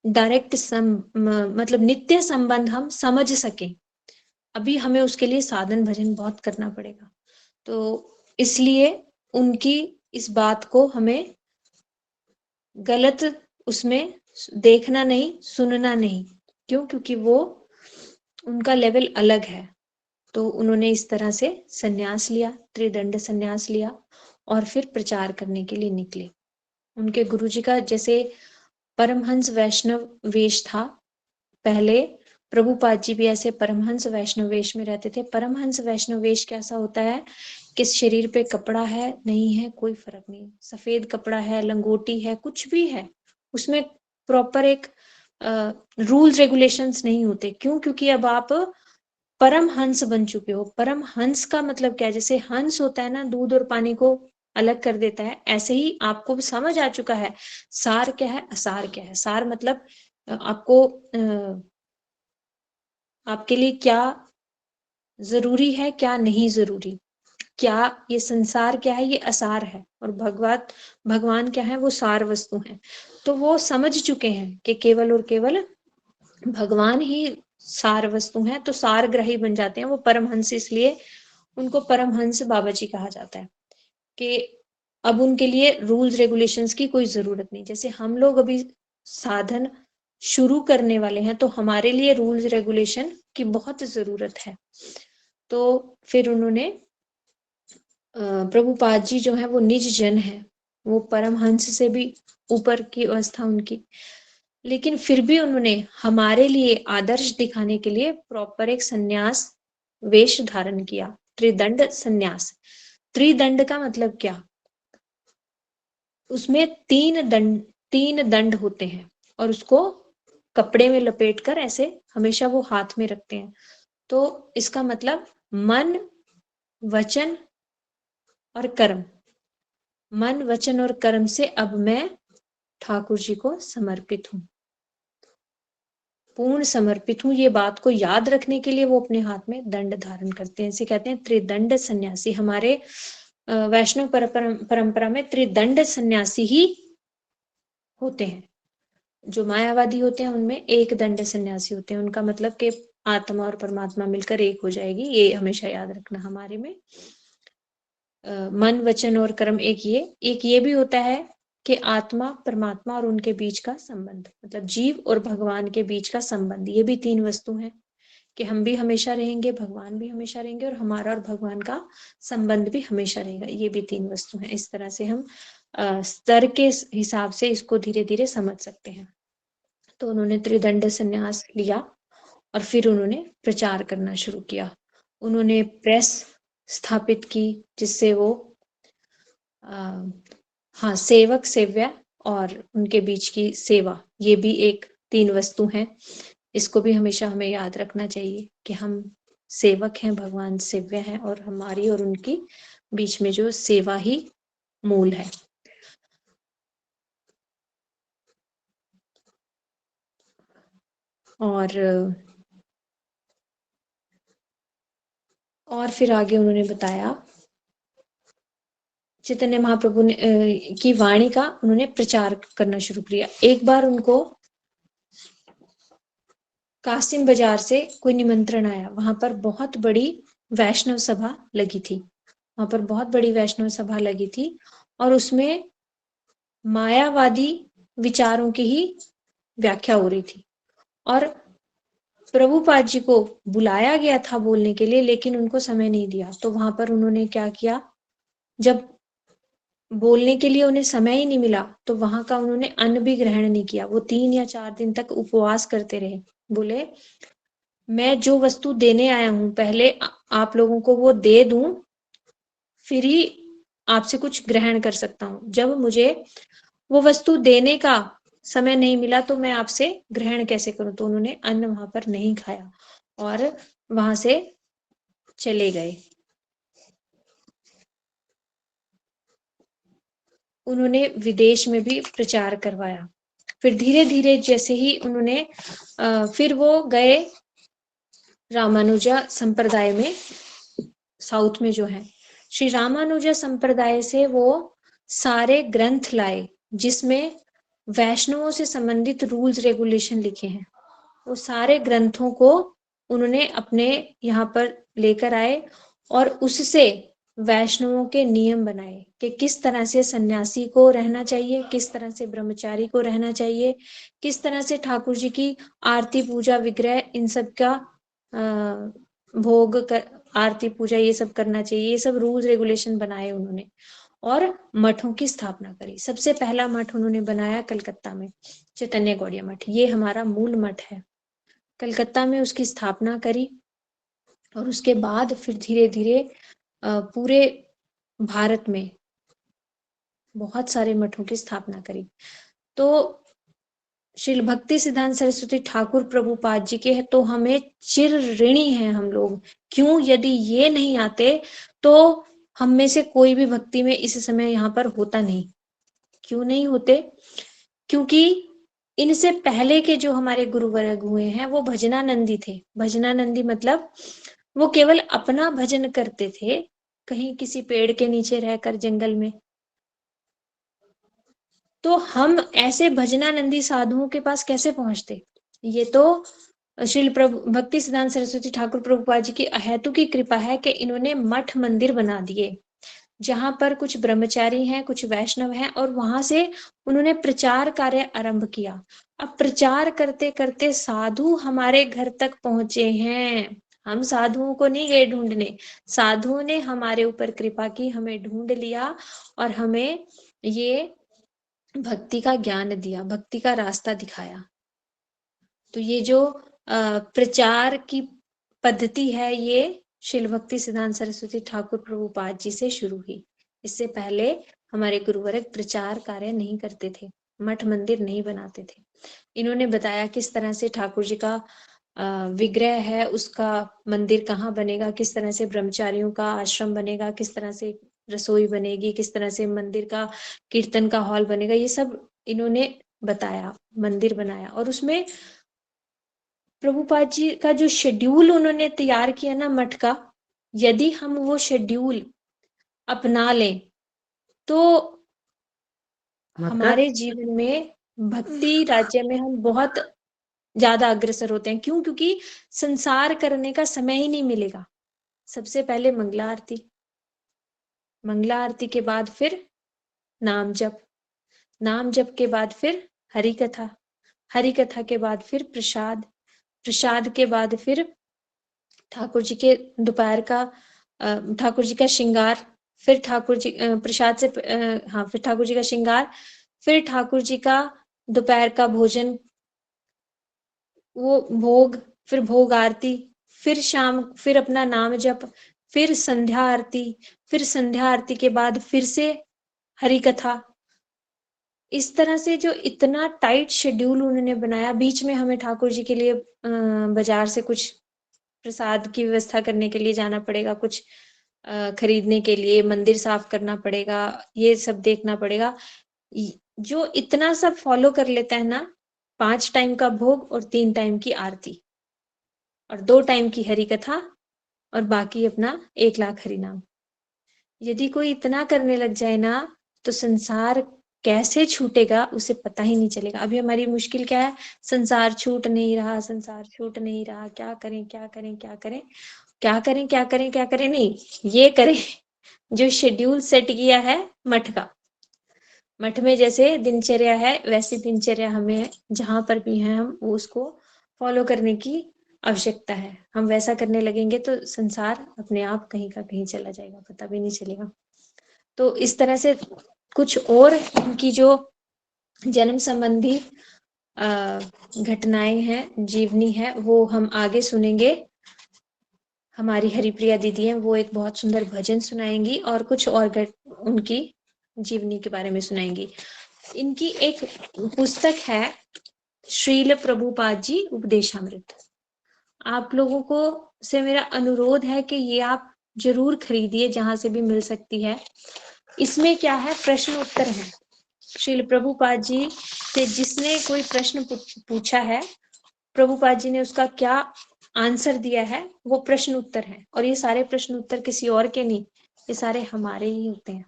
डायरेक्ट मतलब नित्य संबंध हम समझ सकें। अभी हमें उसके लिए साधन भजन बहुत करना पड़ेगा। तो इसलिए उनकी इस बात को हमें गलत उसमें देखना नहीं, सुनना नहीं। क्यों? क्योंकि वो उनका लेवल अलग है। तो उन्होंने इस तरह से संन्यास लिया, त्रिदंड संन्यास लिया और फिर प्रचार करने के लिए निकले। उनके गुरुजी का जैसे परमहंस वैष्णव वेश था, पहले प्रभुपाद जी भी ऐसे परमहंस वैष्णव वेश में रहते थे। परमहंस वैष्णव वेश कैसा होता है कि शरीर पे कपड़ा है नहीं है कोई फर्क नहीं, सफेद कपड़ा है, लंगोटी है, कुछ भी है, उसमें प्रॉपर एक रूल्स रेगुलेशंस नहीं होते। क्यों? क्योंकि अब आप परम हंस बन चुके हो। परम हंस का मतलब क्या है? जैसे हंस होता है ना, दूध और पानी को अलग कर देता है, ऐसे ही आपको भी समझ आ चुका है सार क्या है, असार क्या है। सार मतलब आपको आपके लिए क्या जरूरी है, क्या नहीं जरूरी, क्या ये संसार क्या है, ये असार है, और भगवान क्या है, वो सार वस्तु है। तो वो समझ चुके हैं कि केवल और केवल भगवान ही सार वस्तु है, तो सार ग्रही बन जाते हैं वो परमहंस। इसलिए उनको परमहंस बाबा जी कहा जाता है कि अब उनके लिए रूल्स रेगुलेशंस की कोई जरूरत नहीं। जैसे हम लोग अभी साधन शुरू करने वाले हैं, तो हमारे लिए रूल्स रेगुलेशन की बहुत जरूरत है। तो फिर उन्होंने प्रभुपाद जी जो है वो निज जन है, वो परमहंस से भी ऊपर की अवस्था उनकी, लेकिन फिर भी उन्होंने हमारे लिए आदर्श दिखाने के लिए प्रॉपर एक संन्यास वेश धारण किया, त्रिदंड संन्यास। त्रिदंड का मतलब क्या? उसमें तीन दंड होते हैं और उसको कपड़े में लपेट कर ऐसे हमेशा वो हाथ में रखते हैं। तो इसका मतलब मन, वचन और कर्म, मन वचन और कर्म से अब मैं ठाकुर जी को समर्पित हूँ, पूर्ण समर्पित हूँ। ये बात को याद रखने के लिए वो अपने हाथ में दंड धारण करते हैं। इसे कहते हैं त्रिदंड सन्यासी। हमारे वैष्णव परंपरा में त्रिदंड सन्यासी ही होते हैं। जो मायावादी होते हैं उनमें एक दंड सन्यासी होते हैं। उनका मतलब कि आत्मा और परमात्मा मिलकर एक हो जाएगी, ये हमेशा याद रखना। हमारे में मन वचन और कर्म एक ये भी होता है कि आत्मा परमात्मा और उनके बीच का संबंध, मतलब जीव और भगवान के बीच का संबंध, ये भी तीन वस्तु है कि हम भी हमेशा रहेंगे, भगवान भी हमेशा रहेंगे और हमारा और भगवान का संबंध भी हमेशा रहेगा। ये भी तीन वस्तु है। इस तरह से हम स्तर के हिसाब से इसको धीरे धीरे समझ सकते हैं। तो उन्होंने त्रिदंड संन्यास लिया और फिर उन्होंने प्रचार करना शुरू किया। उन्होंने प्रेस स्थापित की जिससे वो हाँ, सेवक सेव्या और उनके बीच की सेवा, ये भी एक तीन वस्तु है। इसको भी हमेशा हमें याद रखना चाहिए कि हम सेवक हैं, भगवान सेव्य हैं और हमारी और उनकी बीच में जो सेवा ही मूल है। और फिर आगे उन्होंने बताया चैतन्य महाप्रभु ने की वाणी का उन्होंने प्रचार करना शुरू किया। एक बार उनको कासिम बाजार से कोई निमंत्रण आया, वहां पर बहुत बड़ी वैष्णव सभा लगी थी, वहां पर बहुत बड़ी वैष्णव सभा लगी थी और उसमें मायावादी विचारों की ही व्याख्या हो रही थी और प्रभुपाद जी को बुलाया गया था बोलने के लिए, लेकिन उनको समय नहीं दिया। तो वहां पर उन्होंने क्या किया, जब बोलने के लिए उन्हें समय ही नहीं मिला तो वहां का उन्होंने अन्न भी ग्रहण नहीं किया। वो 3 या 4 दिन तक उपवास करते रहे। बोले मैं जो वस्तु देने आया हूं पहले आप लोगों को वो दे दूं, फिर ही आपसे कुछ ग्रहण कर सकता हूं। जब मुझे वो वस्तु देने का समय नहीं मिला तो मैं आपसे ग्रहण कैसे करूं। तो उन्होंने अन्न वहां पर नहीं खाया और वहां से चले गए। उन्होंने विदेश में भी प्रचार करवाया। फिर धीरे धीरे जैसे ही उन्होंने फिर वो गए रामानुजा संप्रदाय में, साउथ में जो है श्री रामानुजा संप्रदाय से वो सारे ग्रंथ लाए जिसमें वैष्णवों से संबंधित रूल्स रेगुलेशन लिखे हैं। वो सारे ग्रंथों को उन्होंने अपने यहाँ पर लेकर आए और उससे वैष्णवों के नियम बनाए कि किस तरह से सन्यासी को रहना चाहिए, किस तरह से ब्रह्मचारी को रहना चाहिए, किस तरह से ठाकुर जी की आरती पूजा विग्रह इन सब का भोग कर, आरती पूजा ये सब करना चाहिए। ये सब रूल्स रेगुलेशन बनाए उन्होंने और मठों की स्थापना करी। सबसे पहला मठ उन्होंने बनाया कलकत्ता में, चैतन्य गौड़िया मठ। ये हमारा मूल मठ है। कलकत्ता में उसकी स्थापना करी और उसके बाद फिर धीरे धीरे पूरे भारत में बहुत सारे मठों की स्थापना करी। तो श्री भक्ति सिद्धांत सरस्वती ठाकुर प्रभुपाद जी के हैं तो हमें चिर ऋणी हैं हम लोग। क्यों? यदि ये नहीं आते तो हम में से कोई भी भक्ति में इस समय यहाँ पर होता नहीं। क्यों नहीं होते? क्योंकि इनसे पहले के जो हमारे गुरुवर्ग हुए हैं वो भजनानंदी थे। भजनानंदी मतलब वो केवल अपना भजन करते थे, कहीं किसी पेड़ के नीचे रहकर जंगल में। तो हम ऐसे भजनानंदी साधुओं के पास कैसे पहुंचते? ये तो श्रील प्रभु भक्ति सिद्धांत सरस्वती ठाकुर प्रभुपाद जी की अहेतु की कृपा है कि इन्होंने मठ मंदिर बना दिए जहां पर कुछ ब्रह्मचारी हैं, कुछ वैष्णव हैं और वहां से उन्होंने प्रचार कार्य आरंभ किया। अब प्रचार करते करते साधु हमारे घर तक पहुंचे हैं। हम साधुओं को नहीं गए ढूंढने, साधुओं ने हमारे ऊपर कृपा की, हमें ढूंढ लिया और हमें ये भक्ति का ज्ञान दिया, भक्ति का रास्ता दिखाया। तो ये जो प्रचार की पद्धति है, ये श्रील भक्ति सिद्धांत सरस्वती ठाकुर प्रभुपाद जी से शुरू हुई। इससे पहले हमारे गुरुवर्ग प्रचार कार्य नहीं करते थे, मठ मंदिर नहीं बनाते थे। इन्होंने बताया किस तरह से ठाकुर जी का विग्रह है, उसका मंदिर कहाँ बनेगा, किस तरह से ब्रह्मचारियों का आश्रम बनेगा, किस तरह से रसोई बनेगी, किस तरह से मंदिर का कीर्तन का हॉल बनेगा, ये सब इन्होंने बताया, मंदिर बनाया। और उसमें प्रभुपाद जी का जो शेड्यूल उन्होंने तैयार किया ना मठ का, यदि हम वो शेड्यूल अपना लें तो हमारे जीवन में भक्ति राज्य में हम बहुत ज्यादा अग्रसर होते हैं। क्यों? क्योंकि संसार करने का समय ही नहीं मिलेगा। सबसे पहले मंगला आरती, मंगला आरती के बाद फिर नाम जप, नाम जप के बाद फिर हरि कथा, हरि कथा के बाद फिर प्रसाद, प्रसाद के बाद फिर ठाकुर जी के दोपहर का ठाकुर जी का श्रृंगार, फिर ठाकुर जी प्रसाद से हाँ फिर ठाकुर जी का श्रृंगार, फिर ठाकुर जी का दोपहर का भोजन, वो भोग, फिर भोग आरती, फिर शाम फिर अपना नाम जप, फिर संध्या आरती, फिर संध्या आरती के बाद फिर से हरि कथा। इस तरह से जो इतना टाइट शेड्यूल उन्होंने बनाया, बीच में हमें ठाकुर जी के लिए बाजार से कुछ प्रसाद की व्यवस्था करने के लिए जाना पड़ेगा, कुछ खरीदने के लिए, मंदिर साफ करना पड़ेगा, ये सब देखना पड़ेगा। जो इतना सब फॉलो कर लेता है ना, 5 टाइम का भोग और 3 टाइम की आरती और 2 टाइम की हरि कथा और बाकी अपना 1 लाख हरि नाम, यदि कोई इतना करने लग जाए ना तो संसार कैसे छूटेगा उसे पता ही नहीं चलेगा। अभी हमारी मुश्किल क्या है? संसार छूट नहीं रहा, संसार छूट नहीं रहा, क्या करें क्या करें क्या करें क्या करें क्या करें क्या करें, नहीं ये करें जो शेड्यूल सेट किया है मठ का। मठ में जैसे दिनचर्या है वैसी दिनचर्या हमें जहां पर भी है हम उसको फॉलो करने की आवश्यकता है। हम वैसा करने लगेंगे तो संसार अपने आप कहीं का कहीं चला जाएगा, पता भी नहीं चलेगा। तो इस तरह से कुछ और इनकी जो जन्म संबंधी घटनाएं हैं, जीवनी है, वो हम आगे सुनेंगे। हमारी हरिप्रिया दीदी हैं, वो एक बहुत सुंदर भजन सुनाएंगी और कुछ और उनकी जीवनी के बारे में सुनाएंगी। इनकी एक पुस्तक है श्रील प्रभुपाद जी उपदेशामृत। आप लोगों को से मेरा अनुरोध है कि ये आप जरूर खरीदिए जहां से भी मिल सकती है। इसमें क्या है? प्रश्न उत्तर है। श्रील प्रभुपाद जी से जिसने कोई प्रश्न पूछा है, प्रभुपाद जी ने उसका क्या आंसर दिया है, वो प्रश्न उत्तर है। और ये सारे प्रश्न उत्तर किसी और के नहीं, ये सारे हमारे ही होते हैं।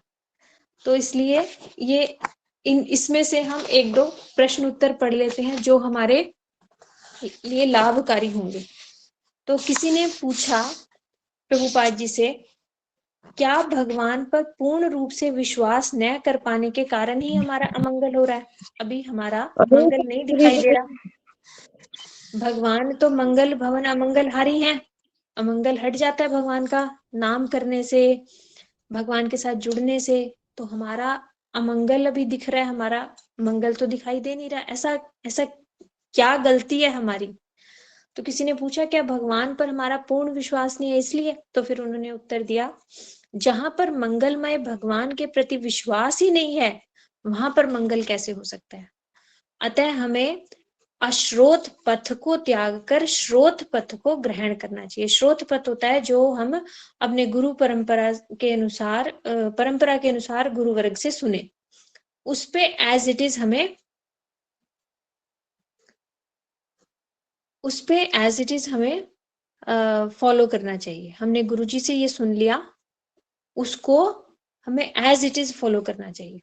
तो इसलिए ये इसमें से हम 1-2 प्रश्न उत्तर पढ़ लेते हैं जो हमारे लिए लाभकारी होंगे। तो किसी ने पूछा प्रभुपाद जी से, क्या भगवान पर पूर्ण रूप से विश्वास न कर पाने के कारण ही हमारा अमंगल हो रहा है? अभी हमारा मंगल नहीं दिखाई दे रहा। भगवान तो मंगल भवन अमंगल हारी है। अमंगल हट जाता है भगवान का नाम करने से, भगवान के साथ जुड़ने से, तो हमारा अमंगल अभी दिख रहा है, हमारा मंगल तो दिखाई दे नहीं रहा। ऐसा ऐसा क्या गलती है हमारी? तो किसी ने पूछा क्या भगवान पर हमारा पूर्ण विश्वास नहीं है इसलिए? तो फिर उन्होंने उत्तर दिया, जहां पर मंगलमय भगवान के प्रति विश्वास ही नहीं है, वहां पर मंगल कैसे हो सकता है? अतः हमें अश्रोत पथ को त्याग कर श्रोत पथ को ग्रहण करना चाहिए। श्रोत पथ होता है जो हम अपने गुरु परंपरा के अनुसार गुरु वर्ग से सुने, उस पे एज इट इज हमें फॉलो करना चाहिए। हमने गुरुजी से ये सुन लिया, उसको हमें एज इट इज फॉलो करना चाहिए।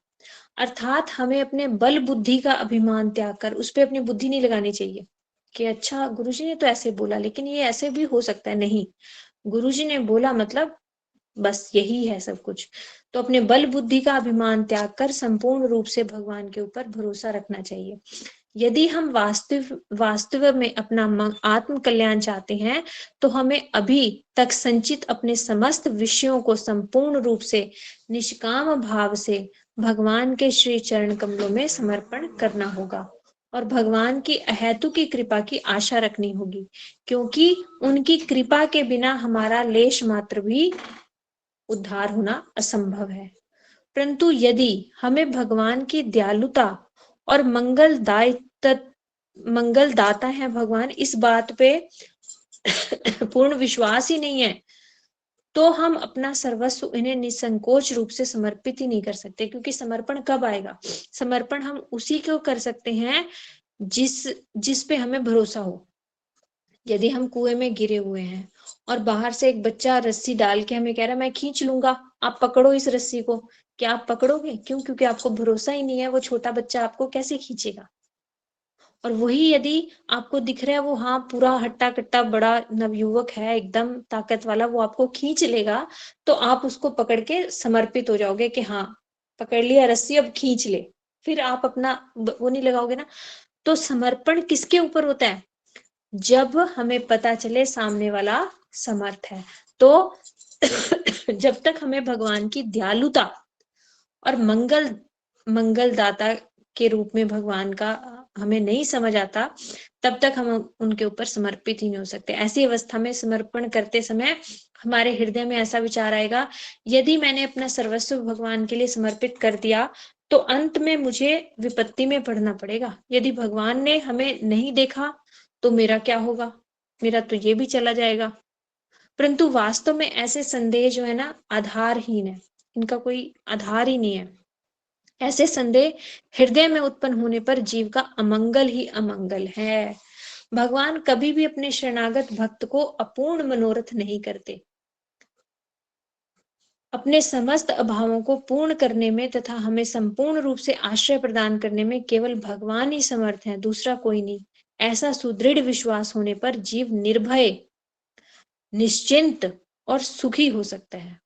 अर्थात हमें अपने बल बुद्धि का अभिमान त्याग कर उस पर अपनी बुद्धि नहीं लगानी चाहिए कि अच्छा गुरुजी ने तो ऐसे बोला लेकिन ये ऐसे भी हो सकता है। नहीं, गुरुजी ने बोला मतलब बस यही है सब कुछ। तो अपने बल बुद्धि का अभिमान त्याग कर संपूर्ण रूप से भगवान के ऊपर भरोसा रखना चाहिए। यदि हम वास्तव में अपना आत्म कल्याण चाहते हैं तो हमें अभी तक संचित अपने समस्त विषयों को संपूर्ण रूप से निष्काम भाव से भगवान के श्री चरण कमलों में समर्पण करना होगा और भगवान की अहेतु की कृपा की आशा रखनी होगी, क्योंकि उनकी कृपा के बिना हमारा लेश मात्र भी उद्धार होना असंभव है। परंतु यदि हमें भगवान की दयालुता और मंगलदाता है भगवान, इस बात पे पूर्ण विश्वास ही नहीं है, तो हम अपना सर्वस्व इन्हें निसंकोच रूप से समर्पित ही नहीं कर सकते। क्योंकि समर्पण कब आएगा? समर्पण हम उसी को कर सकते हैं जिस पे हमें भरोसा हो। यदि हम कुएं में गिरे हुए हैं और बाहर से एक बच्चा रस्सी डाल के हमें कह रहा है मैं खींच लूंगा, आप पकड़ो इस रस्सी को, क्या आप पकड़ोगे? क्यों? क्योंकि आपको भरोसा ही नहीं है, वो छोटा बच्चा आपको कैसे खींचेगा। और वही यदि आपको दिख रहा है वो हाँ पूरा हट्टा कट्टा बड़ा नवयुवक है, एकदम ताकत वाला, वो आपको खींच लेगा, तो आप उसको पकड़ के समर्पित हो जाओगे कि हाँ पकड़ लिया रस्सी, अब खींच ले, फिर आप अपना वो नहीं लगाओगे ना। तो समर्पण किसके ऊपर होता है? जब हमें पता चले सामने वाला समर्थ है। तो जब तक हमें भगवान की दयालुता और मंगलदाता के रूप में भगवान का हमें नहीं समझ आता, तब तक हम उनके ऊपर समर्पित ही नहीं हो सकते। ऐसी अवस्था में समर्पण करते समय हमारे हृदय में ऐसा विचार आएगा, यदि मैंने अपना सर्वस्व भगवान के लिए समर्पित कर दिया तो अंत में मुझे विपत्ति में पड़ना पड़ेगा। यदि भगवान ने हमें नहीं देखा तो मेरा क्या होगा? मेरा तो ये भी चला जाएगा। परंतु वास्तव में ऐसे संदेह जो है ना आधारहीन है, इनका कोई आधार ही नहीं है। ऐसे संदेह हृदय में उत्पन्न होने पर जीव का अमंगल ही अमंगल है। भगवान कभी भी अपने शरणागत भक्त को अपूर्ण मनोरथ नहीं करते। अपने समस्त अभावों को पूर्ण करने में तथा हमें संपूर्ण रूप से आश्रय प्रदान करने में केवल भगवान ही समर्थ है, दूसरा कोई नहीं। ऐसा सुदृढ़ विश्वास होने पर जीव निर्भय, निश्चिंत और सुखी हो सकता है।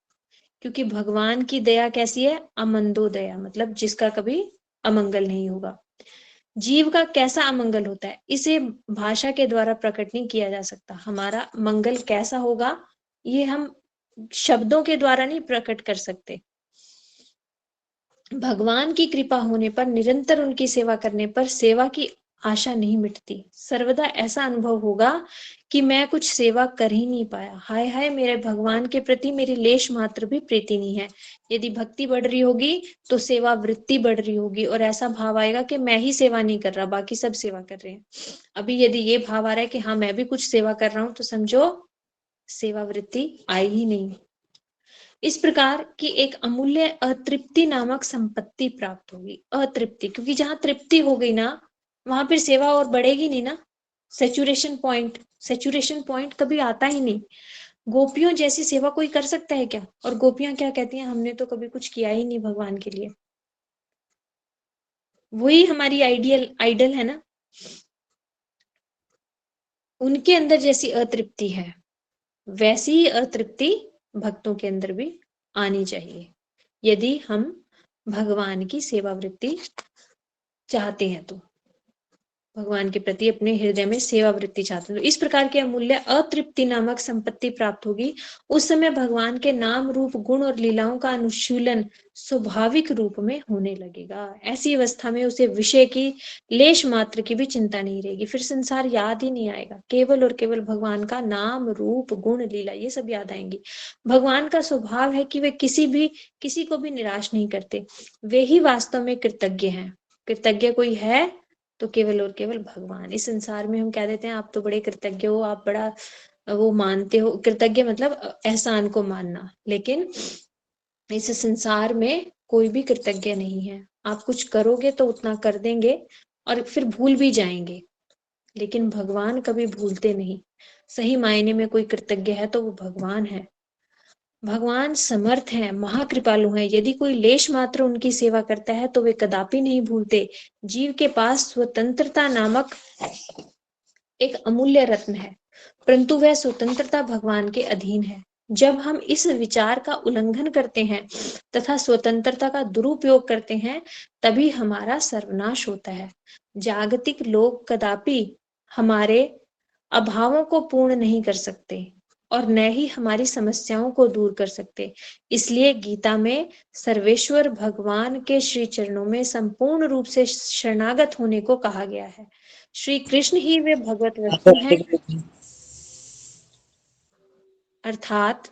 क्योंकि भगवान की दया कैसी है? अमंदो दया, मतलब जिसका कभी अमंगल नहीं होगा। जीव का कैसा अमंगल होता है, इसे भाषा के द्वारा प्रकट नहीं किया जा सकता। हमारा मंगल कैसा होगा ये हम शब्दों के द्वारा नहीं प्रकट कर सकते। भगवान की कृपा होने पर, निरंतर उनकी सेवा करने पर सेवा की आशा नहीं मिटती। सर्वदा ऐसा अनुभव होगा कि मैं कुछ सेवा कर ही नहीं पाया, हाय हाय मेरे भगवान के प्रति मेरी लेश मात्र भी प्रीति नहीं है। यदि भक्ति बढ़ रही होगी तो सेवा वृत्ति बढ़ रही होगी और ऐसा भाव आएगा कि मैं ही सेवा नहीं कर रहा, बाकी सब सेवा कर रहे हैं। अभी यदि ये भाव आ रहा है कि हाँ मैं भी कुछ सेवा कर रहा हूं, तो समझो सेवा वृत्ति आई ही नहीं। इस प्रकार की एक अमूल्य अतृप्ति नामक संपत्ति प्राप्त होगी। अतृप्ति, क्योंकि जहां तृप्ति हो गई ना वहां फिर सेवा और बढ़ेगी नहीं ना। सेचुरेशन पॉइंट कभी आता ही नहीं। गोपियों जैसी सेवा कोई कर सकता है क्या? और गोपियां क्या कहती हैं? हमने तो कभी कुछ किया ही नहीं भगवान के लिए। वही हमारी आइडल है ना। उनके अंदर जैसी अतृप्ति है वैसी ही अतृप्ति भक्तों के अंदर भी आनी चाहिए, यदि हम भगवान की सेवा वृत्ति चाहते हैं तो, भगवान के प्रति अपने हृदय में सेवा वृत्ति चाहते हैं तो इस प्रकार की अमूल्य अतृप्ति नामक संपत्ति प्राप्त होगी। उस समय भगवान के नाम रूप गुण और लीलाओं का अनुशीलन स्वाभाविक रूप में होने लगेगा। ऐसी अवस्था में उसे विषय की लेश मात्र की भी चिंता नहीं रहेगी, फिर संसार याद ही नहीं आएगा। केवल और केवल भगवान का नाम रूप गुण लीला ये सब याद आएंगी। भगवान का स्वभाव है कि वे किसी को भी निराश नहीं करते। वे ही वास्तव में कृतज्ञ हैं। कृतज्ञ कोई है तो केवल और केवल भगवान। इस संसार में हम कह देते हैं आप तो बड़े कृतज्ञ हो, आप बड़ा वो मानते हो। कृतज्ञ मतलब एहसान को मानना, लेकिन इस संसार में कोई भी कृतज्ञ नहीं है। आप कुछ करोगे तो उतना कर देंगे और फिर भूल भी जाएंगे, लेकिन भगवान कभी भूलते नहीं। सही मायने में कोई कृतज्ञ है तो वो भगवान है। भगवान समर्थ हैं, महाकृपालु हैं। यदि कोई लेश मात्र उनकी सेवा करता है तो वे कदापि नहीं भूलते। जीव के पास स्वतंत्रता नामक एक अमूल्य रत्न है, परंतु वह स्वतंत्रता भगवान के अधीन है। जब हम इस विचार का उल्लंघन करते हैं तथा स्वतंत्रता का दुरुपयोग करते हैं, तभी हमारा सर्वनाश होता है। जागतिक लोग कदापि हमारे अभावों को पूर्ण नहीं कर सकते और न ही हमारी समस्याओं को दूर कर सकते। इसलिए गीता में सर्वेश्वर भगवान के श्री चरणों में संपूर्ण रूप से शरणागत होने को कहा गया है। श्री कृष्ण ही वे भगवत वस्तु हैं, अर्थात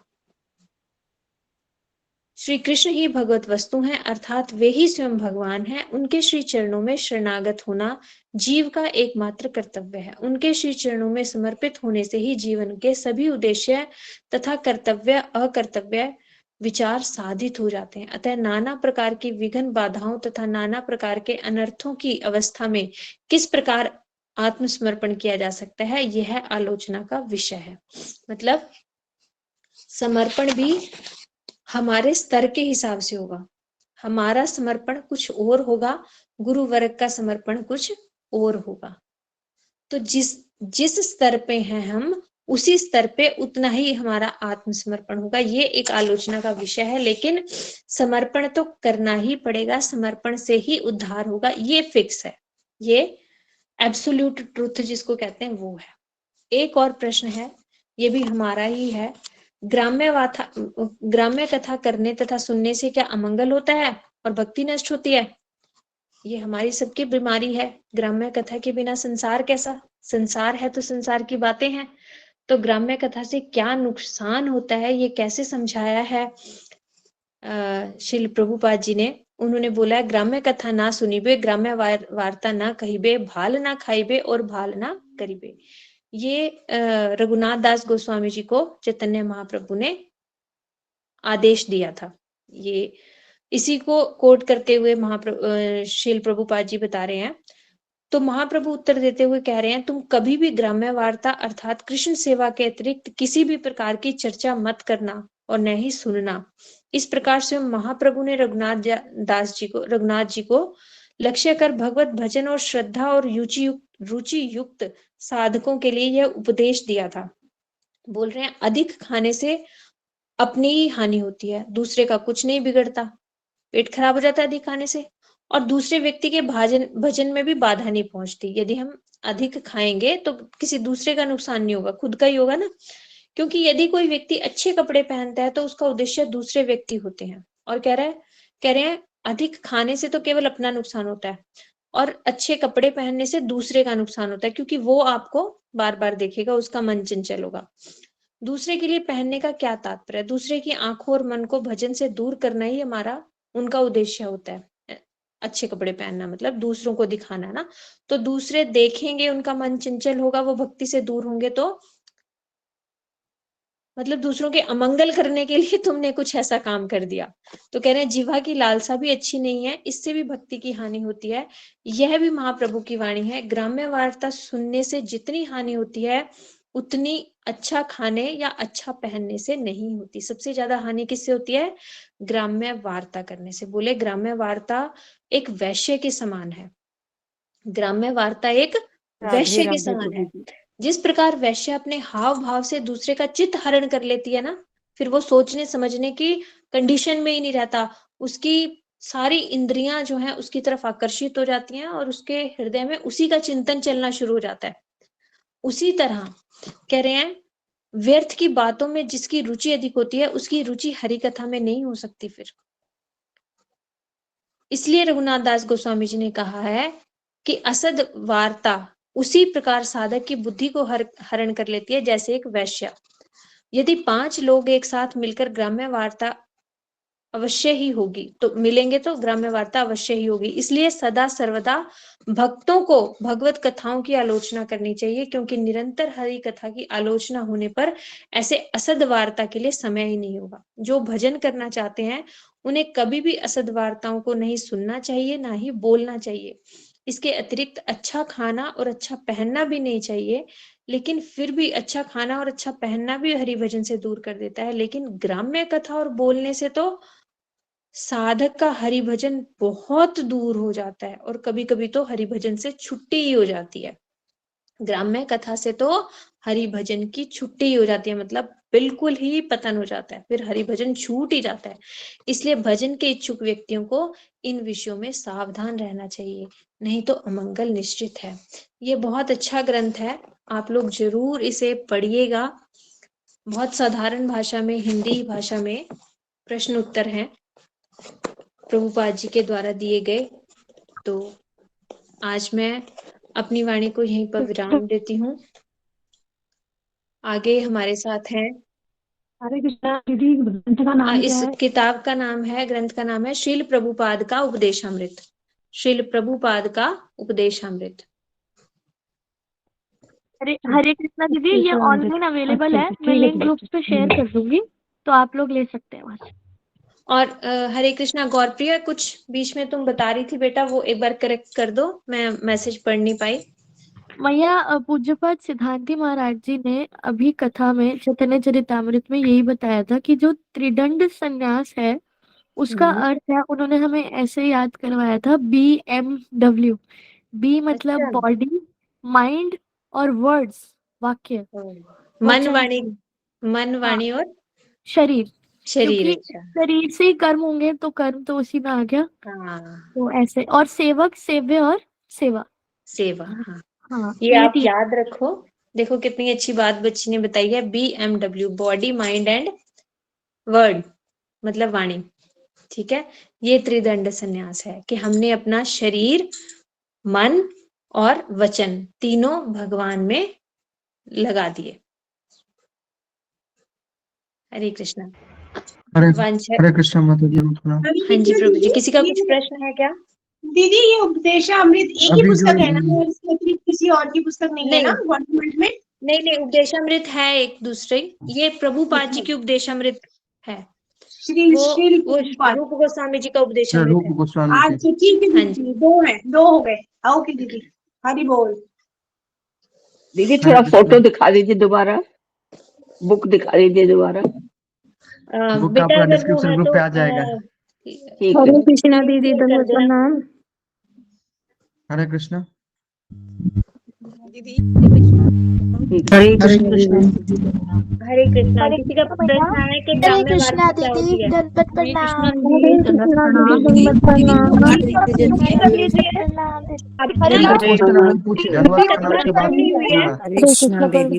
श्री कृष्ण ही भगवत वस्तु हैं, अर्थात वे ही स्वयं भगवान हैं। उनके श्री चरणों में शरणागत होना जीव का एकमात्र कर्तव्य है। उनके श्री चरणों में समर्पित होने से ही जीवन के सभी उद्देश्य तथा कर्तव्य अकर्तव्य विचार साधित हो जाते हैं। अतः नाना प्रकार की विघ्न बाधाओं तथा नाना प्रकार के अनर्थों की अवस्था में किस प्रकार आत्मसमर्पण किया जा सकता है, यह आलोचना का विषय है। मतलब समर्पण भी हमारे स्तर के हिसाब से होगा। हमारा समर्पण कुछ और होगा, गुरु वर्ग का समर्पण कुछ और होगा। तो जिस स्तर पे हैं हम, उसी स्तर पे उतना ही हमारा आत्मसमर्पण होगा। ये एक आलोचना का विषय है, लेकिन समर्पण तो करना ही पड़ेगा, समर्पण से ही उद्धार होगा, ये फिक्स है। ये एब्सोल्यूट ट्रुथ जिसको कहते हैं वो है। एक और प्रश्न है, ये भी हमारा ही है। ग्राम्य कथा करने तथा सुनने से क्या अमंगल होता है और भक्ति नष्ट होती है? ये हमारी सबकी बीमारी है। ग्राम्य कथा के बिना संसार कैसा? संसार है तो संसार की बातें हैं, तो ग्राम्य कथा से क्या नुकसान होता है, ये कैसे समझाया है श्रील प्रभुपाद जी ने। उन्होंने बोला है, ग्राम्य कथा ना सुनिबे, ग्राम्य वार्ता ना कहिबे, भाल ना खाइबे और भाल ना करिबे। ये रघुनाथ दास गोस्वामी जी को चैतन्य महाप्रभु ने आदेश दिया था। ये इसी को कोट करते हुए श्रील प्रभुपाद जी बता रहे हैं। तो महाप्रभु उत्तर देते हुए कह रहे हैं, तुम कभी भी ग्राम्य वार्ता अर्थात कृष्ण सेवा के अतिरिक्त किसी भी प्रकार की चर्चा मत करना और न ही सुनना। इस प्रकार से महाप्रभु ने रघुनाथ जी को लक्ष्य कर भगवत भजन और श्रद्धा और रुचि युक्त साधकों के लिए यह उपदेश दिया था। बोल रहे हैं, अधिक खाने से अपनी ही हानि होती है, दूसरे का कुछ नहीं बिगड़ता। पेट खराब हो जाता है अधिक खाने से, और दूसरे व्यक्ति के भजन में भी बाधा नहीं पहुंचती। यदि हम अधिक खाएंगे तो किसी दूसरे का नुकसान नहीं होगा, खुद का ही होगा ना। क्योंकि यदि कोई व्यक्ति अच्छे कपड़े पहनता है तो उसका उद्देश्य दूसरे व्यक्ति होते हैं। और कह रहे हैं अधिक खाने से तो केवल अपना नुकसान होता है, और अच्छे कपड़े पहनने से दूसरे का नुकसान होता है, क्योंकि वो आपको बार बार देखेगा, उसका मन चंचल होगा। दूसरे के लिए पहनने का क्या तात्पर्य? दूसरे की आंखों और मन को भजन से दूर करना ही हमारा उनका उद्देश्य होता है। अच्छे कपड़े पहनना मतलब दूसरों को दिखाना ना। तो दूसरे देखेंगे, उनका मन चंचल होगा, वो भक्ति से दूर होंगे, तो मतलब दूसरों के अमंगल करने के लिए तुमने कुछ ऐसा काम कर दिया। तो कह रहे हैं जिह्वा की लालसा भी अच्छी नहीं है, इससे भी भक्ति की हानि होती है। यह भी महाप्रभु की वाणी है। ग्राम्य वार्ता सुनने से जितनी हानि होती है, उतनी अच्छा खाने या अच्छा पहनने से नहीं होती। सबसे ज्यादा हानि किससे होती है? ग्राम्य वार्ता करने से। बोले ग्राम्य वार्ता एक वैश्य के समान है। ग्राम्य वार्ता एक राधे वैश्य के राधे समान प्रभु है। जी। जिस प्रकार वैश्य अपने हाव भाव से दूसरे का चित्त हरण कर लेती है ना, फिर वो सोचने समझने की कंडीशन में ही नहीं रहता, उसकी सारी इंद्रियां जो है उसकी तरफ आकर्षित हो जाती हैं और उसके हृदय में उसी का चिंतन चलना शुरू हो जाता है। उसी तरह कह रहे हैं, व्यर्थ की बातों में जिसकी रुचि अधिक होती है, उसकी रुचि हरि कथा में नहीं हो सकती। फिर इसलिए रघुनाथ दास गोस्वामी जी ने कहा है कि असद वार्ता उसी प्रकार साधक की बुद्धि को हरण कर लेती है जैसे एक वैश्य। यदि 5 लोग एक साथ मिलकर ग्राम्य वार्ता अवश्य ही होगी, तो मिलेंगे तो ग्राम्य वार्ता अवश्य ही होगी। इसलिए सदा सर्वदा भक्तों को भगवत कथाओं की आलोचना करनी चाहिए, क्योंकि निरंतर हरि कथा की आलोचना होने पर ऐसे असद वार्ता के लिए समय ही नहीं होगा। जो भजन करना चाहते हैं उन्हें कभी भी असद वार्ताओं को नहीं सुनना चाहिए, ना ही बोलना चाहिए। इसके अतिरिक्त अच्छा खाना और अच्छा पहनना भी नहीं चाहिए। लेकिन फिर भी अच्छा खाना और अच्छा पहनना भी हरि भजन से दूर कर देता है। लेकिन ग्राम्य कथा और बोलने से तो साधक का हरि भजन बहुत दूर हो जाता है, और कभी कभी तो हरि भजन से छुट्टी ही हो जाती है। ग्राम्य कथा से तो हरि भजन की छुट्टी ही हो जाती है, मतलब बिल्कुल ही पतन हो जाता है, फिर हरि भजन छूट ही जाता है। इसलिए भजन के इच्छुक व्यक्तियों को इन विषयों में सावधान रहना चाहिए, नहीं तो अमंगल निश्चित है। ये बहुत अच्छा ग्रंथ है, आप लोग जरूर इसे पढ़िएगा। बहुत साधारण भाषा में, हिंदी भाषा में प्रश्न उत्तर हैं प्रभुपाद जी के द्वारा दिए गए। तो आज मैं अपनी वाणी को यहीं पर विराम देती हूँ। आगे हमारे साथ हैं हरे कृष्णा दीदी, ग्रंथ का नाम क्या इस है? किताब का नाम है, ग्रंथ का नाम है श्रील प्रभुपाद का उपदेशामृत। श्रील प्रभुपाद का उपदेशामृत। हरे कृष्णा दीदी, ये ऑनलाइन अवेलेबल है, मैं लिंक ग्रुप पे शेयर कर दूंगी, तो आप लोग ले सकते हैं वहां से। और हरे कृष्णा गौरप्रिया, कुछ बीच में तुम बता रही थी बेटा, वो एक बार करेक्ट कर दो, मैं मैसेज पढ़ नहीं पाई। मैया पूज्यपाद सिद्धांति महाराज जी ने अभी कथा में चैतन्य चरितामृत में यही बताया था कि जो त्रिदंड संन्यास है उसका अर्थ है, उन्होंने हमें ऐसे याद करवाया था, BMW। बी मतलब अच्छा। बॉडी, माइंड और वर्ड्स, वाक्य, मन वचन, वाणी, मन हाँ, वाणी और शरीर। शरीर। क्योंकि अच्छा। शरीर से ही कर्म होंगे तो कर्म तो उसी में आ गया, हाँ, तो ऐसे। और सेवक, सेव्य और सेवा। सेवा। हाँ, हाँ, ये तो ये आप तीन। याद रखो। देखो कितनी अच्छी बात बच्ची ने बताई है। BMW, body mind and word, मतलब वाणी। ठीक है, ये त्रिदंड संन्यास है कि हमने अपना शरीर, मन और वचन तीनों भगवान में लगा दिए। हरे कृष्णा। वांछा। हरे कृष्ण माता जी। हाँ जी प्रभु जी, किसी का कुछ प्रश्न है क्या? दीदी ये उपदेशामृत एक ही अभी पुस्तक जो है ना, और इसके अतिरिक्त किसी और की पुस्तक नहीं है ना गवर्नमेंट में? नहीं, उपदेशामृत है एक दूसरे, ये प्रभुपाद जी की उपदेशामृत है। श्री वो श्री वो प्रभुपाद। रूप गोस्वामी जी का उपदेशामृत रूप है। गोस्वामी आज जी। ठीक है हाँ जी। दीदी, दो है, दो हो गए। ओके दीदी, हरि बोल। दीदी थोड़ा फोटो दिखा दीजिए दोबारा, बुक दिखा दीजिए दोबारा। बुक बेटा आपका अगर वो डिस्क्रिप्शन है ग्रुप तो पे आ जाएगा। ठीक है। हरे कृष्णा लिंक दीदी, शेयर कर दंडवत देना। प्रणाम। हरे कृष्ण। दीदी ठीक है। हरे कृष्ण। हरे कृष्णा। हरे किसी का कृष्णा भैया। प्रश्न है कि हरे ग्राम्य कृष्णा वार्ता क्या दीदी, होती है? दंडवत प्रणाम। हरे कृष्णा दीदी, दंडवत प्रणाम। हरे दीदी कृष्णा क्वेश्चन आंसर पूछिए, धन्यवाद प्रणाम के बाद नहीं हुई है। हरे कृष्णा दीदी,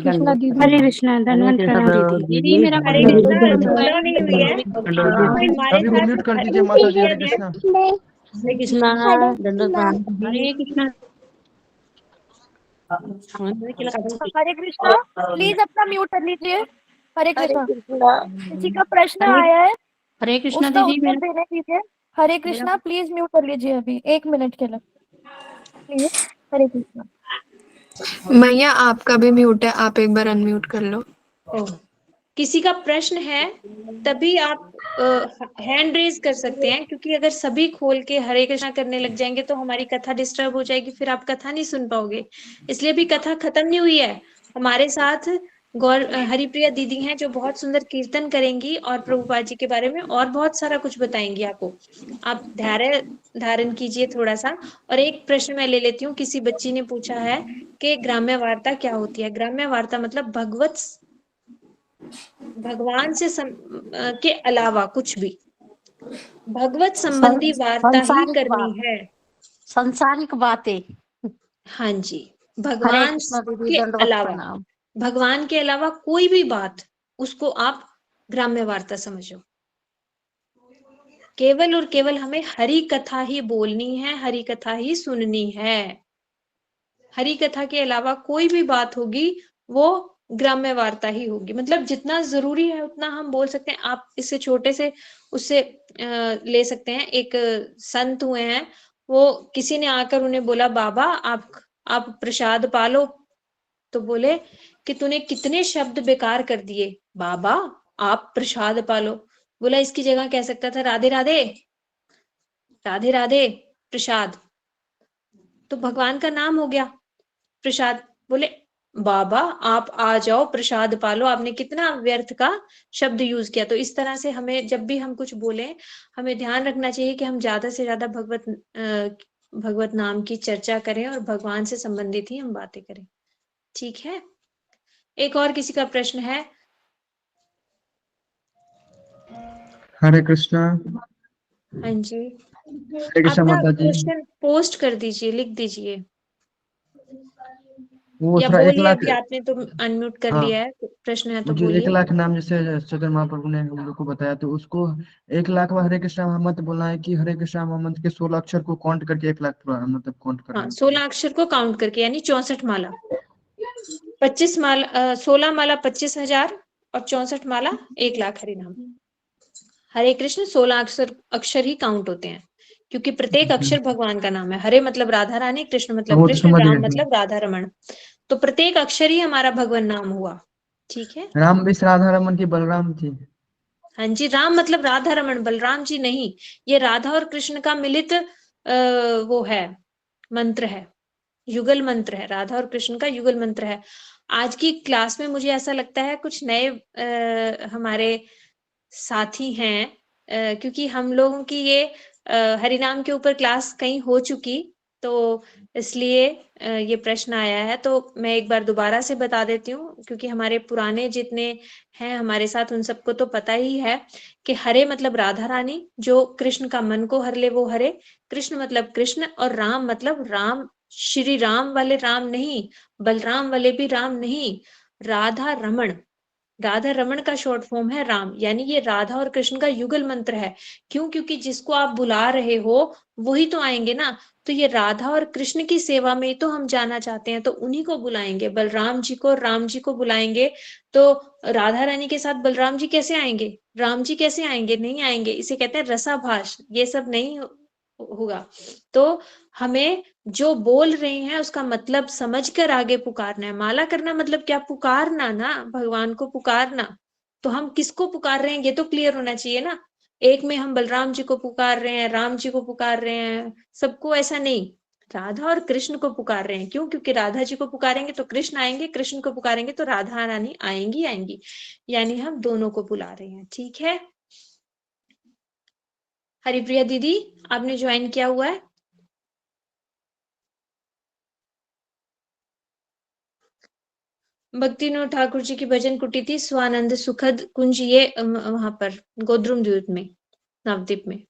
हरे कृष्णा दंडवत प्रणाम दीदी। मेरा हरे कृष्णा संभव नहीं हुई है। कोई हमारे अभी को साथ म्यूट कर दीजिए माता जी। हरे कृष्ण। हरे कृष्णा दंडवत प्रणाम हरे कृष्णा। हरे कृष्णा, प्लीज अपना म्यूट कर लीजिए। हरे कृष्णा। किसी का प्रश्न आया है, हरे कृष्णा उसका दीदी, उत्तर देने दीजिए। हरे कृष्णा, प्लीज म्यूट कर लीजिए अभी 1 मिनट के लिए, प्लीज। हरे कृष्णा। मैया आपका भी म्यूट है, आप एक बार अनम्यूट कर लो। किसी का प्रश्न है तभी आप हैंड रेज कर सकते हैं, क्योंकि अगर सभी खोल के हरे कृष्णा करने लग जाएंगे तो हमारी कथा डिस्टर्ब हो जाएगी, फिर आप कथा नहीं सुन पाओगे। इसलिए भी कथा खत्म नहीं हुई है। हमारे साथ हरिप्रिया दीदी हैं जो बहुत सुंदर कीर्तन करेंगी और प्रभुपाद जी के बारे में और बहुत सारा कुछ बताएंगी आपको। आप धैर्य धारण कीजिए थोड़ा सा। और एक प्रश्न मैं ले लेती हूँ। किसी बच्ची ने पूछा है कि ग्राम्य वार्ता क्या होती है? ग्राम्य वार्ता मतलब भगवान से के अलावा कुछ भी भगवत संबंधी वार्ता ही संसारिक करनी बात, है। संसारिक बातें। हाँ जी, हरे भगवान कृष्णा दीदी, के दंडवत अलावा, प्रणाम। भगवान के अलावा कोई भी बात, उसको आप ग्राम्य वार्ता समझो। केवल और केवल हमें हरि कथा ही बोलनी है, हरि कथा ही सुननी है। हरि कथा के अलावा कोई भी बात होगी वो ग्राम्य वार्ता ही होगी। मतलब जितना जरूरी है उतना हम बोल सकते हैं। आप इससे छोटे से उससे ले सकते हैं। एक संत हुए हैं, वो किसी ने आकर उन्हें बोला, बाबा आप प्रसाद पालो। तो बोले कि तूने कितने शब्द बेकार कर दिए बाबा, आप प्रसाद पालो। बोला इसकी जगह कह सकता था, राधे राधे, राधे राधे प्रसाद, तो भगवान का नाम हो गया प्रसाद। बोले बाबा आप आ जाओ प्रसाद पालो, आपने कितना व्यर्थ का शब्द यूज किया। तो इस तरह से हमें जब भी हम कुछ बोले, हमें ध्यान रखना चाहिए कि हम ज्यादा से ज्यादा भगवत नाम की चर्चा करें और भगवान से संबंधित ही हम बातें करें। ठीक है, एक और किसी का प्रश्न है? हरे कृष्णा। हाँ जी, हरे आप कृष्णा ना माता जी। क्वेश्चन पोस्ट कर दीजिए, लिख दीजिए, वो या थोड़ा 1 बोलिए। लाख। अभी आपने तो अनम्यूट कर हाँ, लिया है, प्रश्न है तो वो जो 1 बोलिए। लाख नाम जैसे चैतन्य महाप्रभु ने हम लोग को बताया, तो उसको 1 लाख में हरे कृष्णा मोहम्मद बोलना है कि हरे कृष्णा मोहम्मद के 16 अक्षर को काउंट करके 1 लाख पूरा मतलब काउंट करना हाँ, है। 16 अक्षर को काउंट करके, यानी 64 माला। 25 माला, 16 माला 25,000 और 64 माला 1 लाख हरि नाम। हरे कृष्ण 16 अक्षर ही काउंट होते हैं, क्योंकि प्रत्येक अक्षर भगवान का नाम है। हरे मतलब राधा रानी, कृष्ण मतलब वो तो कृष्ण, समझ राम गए। मतलब राधा रमण। तो प्रत्येक अक्षर ही हमारा भगवान नाम हुआ। ठीक है। राम इस राधा रमन की बलराम थी। हाँ जी, राम मतलब राधा रमण, बलराम जी नहीं। ये राधा और कृष्ण का मिलित वो है, मंत्र है, युगल मंत्र है। राधा और कृष्ण का युगल मंत्र है। आज की क्लास में मुझे ऐसा लगता है कुछ नए हमारे साथी हैं, क्योंकि हम लोगों की ये हरिनाम के ऊपर क्लास कहीं हो चुकी, तो इसलिए ये प्रश्न आया है। तो मैं एक बार दोबारा से बता देती हूँ, क्योंकि हमारे पुराने जितने हैं हमारे साथ उन सबको तो पता ही है कि हरे मतलब राधा रानी, जो कृष्ण का मन को हर ले वो हरे। कृष्ण मतलब कृष्ण, और राम मतलब राम, श्री राम वाले राम नहीं, बलराम वाले भी राम नहीं, राधा रमण। राधा रमण का शॉर्ट फॉर्म है राम, यानी ये राधा और कृष्ण का युगल मंत्र है। क्यों? क्योंकि जिसको आप बुला रहे हो वही तो आएंगे ना। तो ये राधा और कृष्ण की सेवा में तो हम जाना चाहते हैं, तो उन्हीं को बुलाएंगे। बलराम जी को और राम जी को बुलाएंगे, तो राधा रानी के साथ बलराम जी कैसे आएंगे, राम जी कैसे आएंगे? नहीं आएंगे। इसे कहते हैं रसाभास, ये सब नहीं होगा। तो हमें जो बोल रहे हैं उसका मतलब समझकर आगे पुकारना है। माला करना मतलब क्या? पुकारना ना, भगवान को पुकारना। तो हम किसको पुकार रहे हैं ये तो क्लियर होना चाहिए ना। एक में हम बलराम जी को पुकार रहे हैं, राम जी को पुकार रहे हैं, सबको, ऐसा नहीं। राधा और कृष्ण को पुकार रहे हैं। क्यों? क्योंकि राधा जी को पुकारेंगे तो कृष्ण आएंगे, कृष्ण को पुकारेंगे तो राधा रानी आएंगी आएंगी, यानी हम दोनों को बुला रहे हैं। ठीक है। हरिप्रिया दीदी, आपने ज्वाइन किया हुआ है? भक्तिनोद ठाकुर जी की भजन कुटी थी, स्वानंद सुखद कुंज, ये वहां पर गोद्रुम द्वीप में, नवद्वीप में।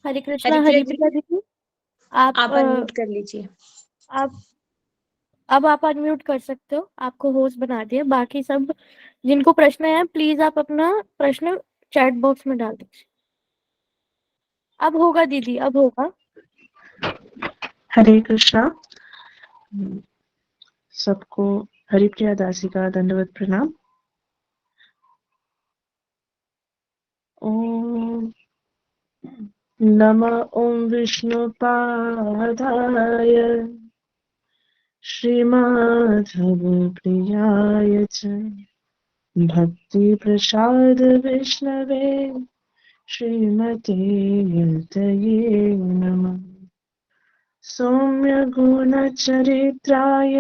हरे कृष्णा हरिप्रिया हरिप्रिया दीदी, दीदी, आप आप अनम्यूट कर लीजिए। आप अब आप अनम्यूट कर सकते हो, आपको होस्ट बना दिया। बाकी सब जिनको प्रश्न है प्लीज आप अपना प्रश्न चैट बॉक्स में डाल दीजिए। अब होगा दीदी, अब होगा। हरे कृष्णा। सबको हरिप्रिया दासी का दंडवत प्रणाम। ओम नमः ओम विष्णुपादाय श्रीमाधव प्रियाय च भक्ति प्रसाद विष्णवे श्रीमते यतये नमः। सौम्य गुणचरित्राय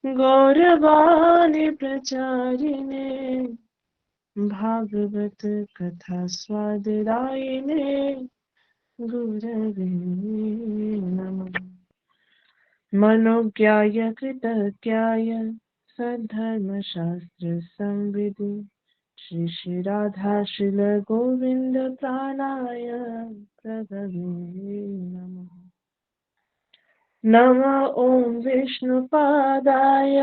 गौरवाणी प्रचारिणे भागवत कथा स्वाददायिने गुरवे नमः। मनोज्ञाय कृतज्ञाय सद्धर्मशास्त्र संविदि श्री राधा श्रील गोविंद प्राणाय प्रभवे नमः। नमः ओम विष्णुपादाय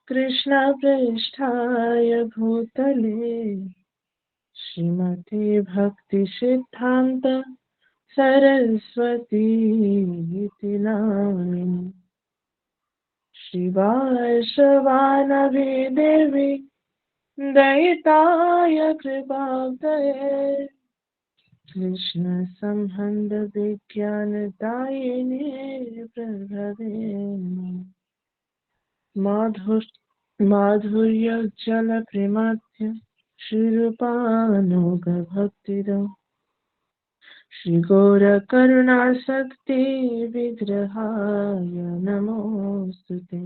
कृष्णपृष्ठाय भूतले श्रीमते भक्ति सिद्धांत सरस्वती इति नामिने। श्रीवासवानवी देवी दयिताय कृपाब्धये कृष्ण संबंध विज्ञान दायिने प्रभवे नमः। माधुर्य जल प्रेमाध्य श्रीरूपानुग भक्तिदो श्री गौर करुणा शक्ति विग्रहाय नमोस्तुते।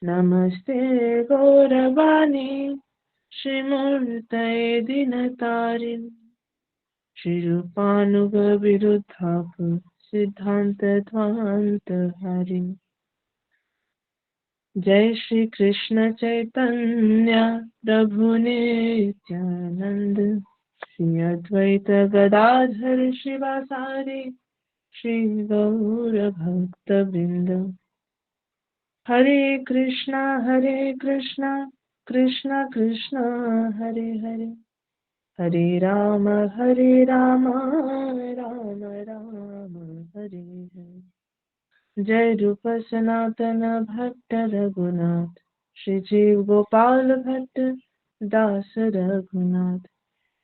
नमस्ते गौरवाणी श्रीमूर्तये दीनतारिण श्रीरूपानुग विरुद्धाप सिद्धांत ध्वांत हरिण। जय श्री कृष्ण चैतन्य प्रभु नित्यानंद, श्री अद्वैत गदाधर शिवासादि श्री गौर भक्त वृंद। हरे कृष्णा कृष्णा कृष्णा हरे हरे, हरे राम राम राम हरे हरे। जय रूप सनातन भट्ट रघुनाथ, श्री जीव गोपाल भट्ट दास रघुनाथ।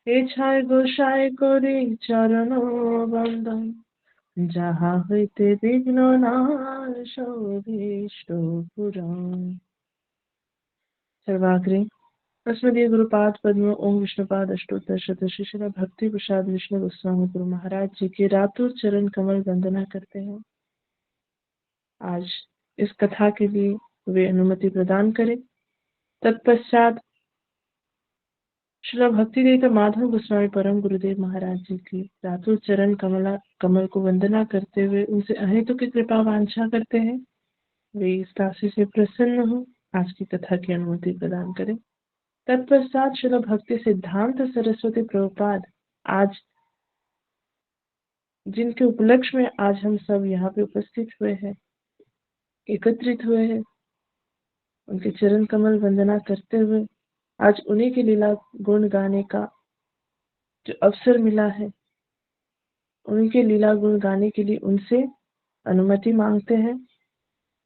এছায় গোসাই করি চরণ বন্দন, যাহা হইতে বিঘ্ন নাশ অভীষ্ট পুরাণ। सर्वाग्रे अस्मदीय गुरुपाद पद्म ओम विष्णुपाद अष्टोत्तर शतश्री श्री भक्ति प्रसाद विष्णु गोस्वामी गुरु महाराज जी के रातों चरण कमल वंदना करते हैं। आज इस कथा के लिए वे अनुमति प्रदान करें। तत्पश्चात श्री भक्ति देवता माधव गोस्वामी परम गुरुदेव महाराज जी की रातों चरण कमल को वंदना करते हुए उनसे अहेतु की कृपा वांछा करते हैं वे इस दासी से प्रसन्न हो आज की कथा की अनुमति प्रदान करें। तत्पश्चात श्री भक्ति सिद्धांत सरस्वती प्रभुपाद आज जिनके उपलक्ष्य में आज हम सब यहाँ पे उपस्थित हुए हैं, एकत्रित हुए हैं, उनके चरण कमल वंदना करते हुए आज उन्हीं की लीला गुण गाने का जो अवसर मिला है, उनके लीला गुण गाने के लिए उनसे अनुमति मांगते हैं।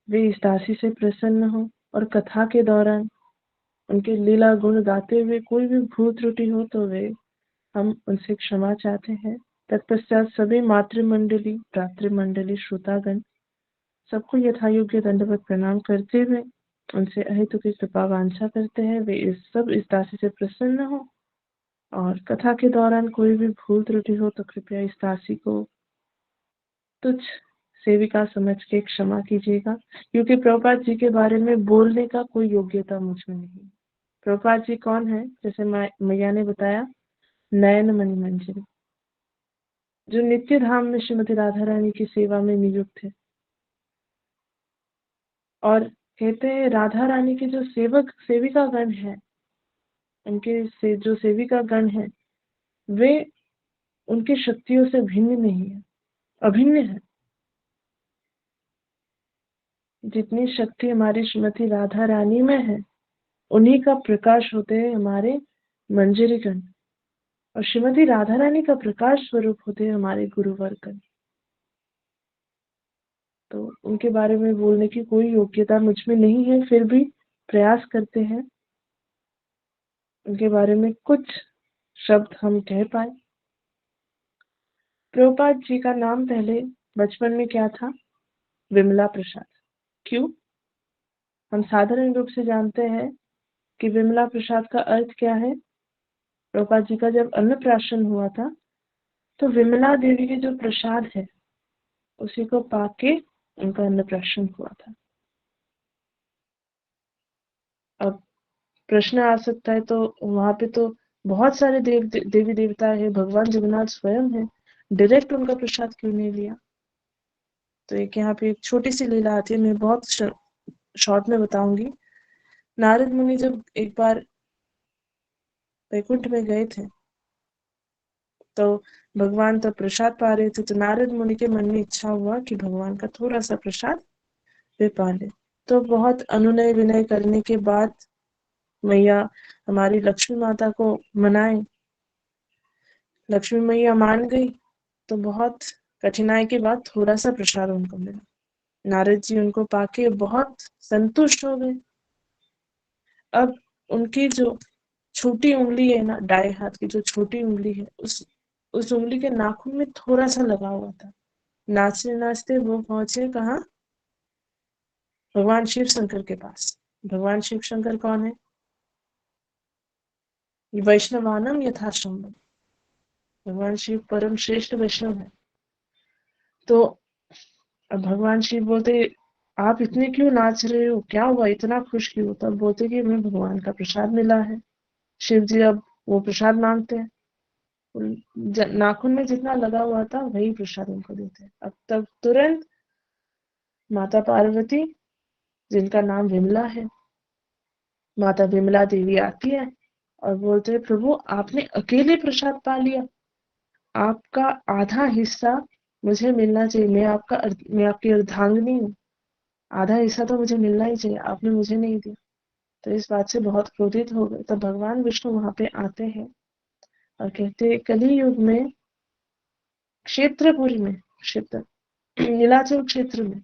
वे इस दासी से प्रसन्न हो और कथा के दौरान उनके लीला गुण गाते हुए कोई भी भूल त्रुटि हो तो वे हम उनसे क्षमा चाहते हैं। तत्पश्चात सभी मातृमंडली, भ्रातृमंडली, श्रोतागण सबको यथायोग्य दंडवत प्रणाम करते हुए उनसे अहेतु की कृपा वांछा करते हैं वे इस दासी से प्रसन्न हो और कथा के दौरान कोई भी भूल त्रुटि हो तो कृपया इस दासी को तुच्छ सेविका समझ के क्षमा कीजिएगा, क्योंकि प्रभुपाद जी के बारे में बोलने का कोई योग्यता मुझ में नहीं। प्रभुपाद जी कौन है? जैसे मैया ने बताया, नयन मणि मंजरी, जो नित्य धाम में श्रीमती राधा रानी की सेवा में नियुक्त है। और कहते हैं राधा रानी के जो सेविका गण है, उनके से जो सेविका गण है वे उनकी शक्तियों से भिन्न नहीं है, अभिन्न है। जितनी शक्ति हमारी श्रीमती राधा रानी में है उन्हीं का प्रकाश होते हैं हमारे मंजरीगण, और श्रीमती राधा रानी का प्रकाश स्वरूप होते हैं हमारे गुरुवर्गण। तो उनके बारे में बोलने की कोई योग्यता मुझ में नहीं है, फिर भी प्रयास करते हैं उनके बारे में कुछ शब्द हम कह पाए। प्रभुपाद जी का नाम पहले बचपन में क्या था? विमला प्रसाद। क्यों? हम साधारण रूप से जानते हैं कि विमला प्रसाद का अर्थ क्या है। प्रभुपाद जी का जब अन्नप्राशन हुआ था तो विमला देवी के जो प्रसाद है उसी को पाके उनका अन्नप्राशन हुआ था। अब प्रश्न आ सकता है, तो वहां पे तो बहुत सारे देवी देवता है, भगवान जगन्नाथ स्वयं है, डायरेक्ट उनका प्रसाद क्यों नहीं लिया? तो एक यहाँ पे एक छोटी सी लीला आती है, मैं बहुत शॉर्ट में बताऊंगी। नारद मुनि जब एक बार वैकुंठ में गए थे तो भगवान तब प्रसाद पा रहे थे, तो नारद मुनि के मन में इच्छा हुआ कि भगवान का थोड़ा सा प्रसाद वे पा ले। तो बहुत अनुनय विनय करने के बाद मैया हमारी लक्ष्मी माता को मनाए, लक्ष्मी मैया मान गई, तो बहुत कठिनाई के बाद थोड़ा सा प्रसाद उनको मिला। नारद जी उनको पाके बहुत संतुष्ट हो गए। अब उनकी जो छोटी उंगली है ना, दाएं हाथ की जो छोटी उंगली है, उस उंगली के नाखून में थोड़ा सा लगा हुआ था। नाचते नाचते वो पहुंचे कहाँ? भगवान शिव शंकर के पास। भगवान शिव शंकर कौन है? वैष्णवानम यथाश्रम। भगवान शिव परम श्रेष्ठ वैष्णव है। तो अब भगवान शिव बोलते, आप इतने क्यों नाच रहे हो, क्या हुआ, इतना खुश क्यों? तब बोलते कि हमें भगवान का प्रसाद मिला है। शिव जी अब वो प्रसाद मांगते हैं, नाखून में जितना लगा हुआ था वही प्रसाद उनको देते हैं। अब तब तुरंत माता पार्वती जिनका नाम विमला है। माता विमला देवी आती है और बोलते हैं, प्रभु आपने अकेले प्रसाद पा लिया, आपका आधा हिस्सा मुझे मिलना चाहिए, मैं आपकी अर्धांगिनी हूँ, आधा हिस्सा तो मुझे मिलना ही चाहिए, आपने मुझे नहीं दिया। तो इस बात से बहुत क्रोधित हो गए। तब भगवान विष्णु वहां पे आते हैं और कहते हैं, कली युग में क्षेत्रपुरी में, क्षेत्र नीलाचल क्षेत्र में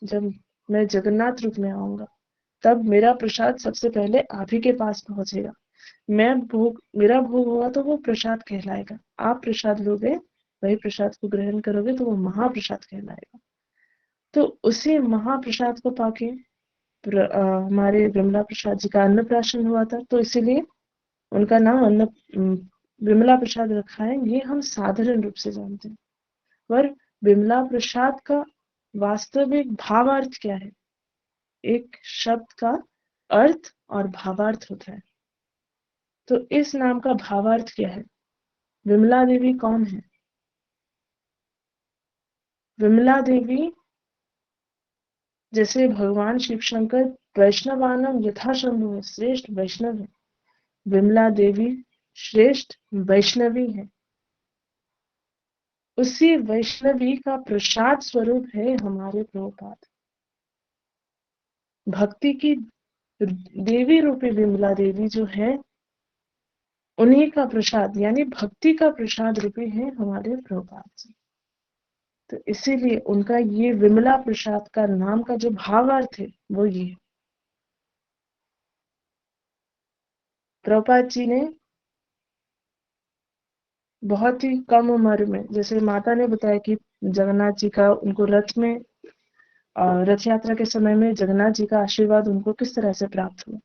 जब मैं जगन्नाथ रूप में आऊंगा, तब मेरा प्रसाद सबसे पहले आप ही के पास पहुंचेगा। मेरा भोग होगा तो वो प्रसाद कहलाएगा, आप प्रसाद लोगे, वही प्रसाद को ग्रहण करोगे तो वो महाप्रसाद कहलाएगा। तो उसी महाप्रसाद को पाके हमारे विमला प्रसाद जी का अन्नप्राशन हुआ था, तो इसीलिए उनका नाम विमला प्रसाद रखा है। ये हम साधारण रूप से जानते हैं, पर विमला प्रसाद का वास्तविक भावार्थ क्या है? एक शब्द का अर्थ और भावार्थ होता है। तो इस नाम का भावार्थ क्या है? विमला देवी कौन है? विमला देवी जैसे भगवान शिव शंकर वैष्णवानम यथाशंभु श्रेष्ठ वैष्णव है, विमला देवी श्रेष्ठ वैष्णवी है। उसी वैष्णवी का प्रसाद स्वरूप है हमारे प्रभुपाद। भक्ति की देवी रूपी विमला देवी जो है, उन्हीं का प्रसाद यानी भक्ति का प्रसाद रूपी है हमारे प्रभुपाद जी। तो इसीलिए उनका ये विमला प्रसाद का नाम का जो भावार्थ है वो ये है। प्रभुपाद जी ने बहुत ही कम उम्र में, जैसे माता ने बताया कि जगन्नाथ जी का उनको रथ में रथ यात्रा के समय में जगन्नाथ जी का आशीर्वाद उनको किस तरह से प्राप्त हुआ,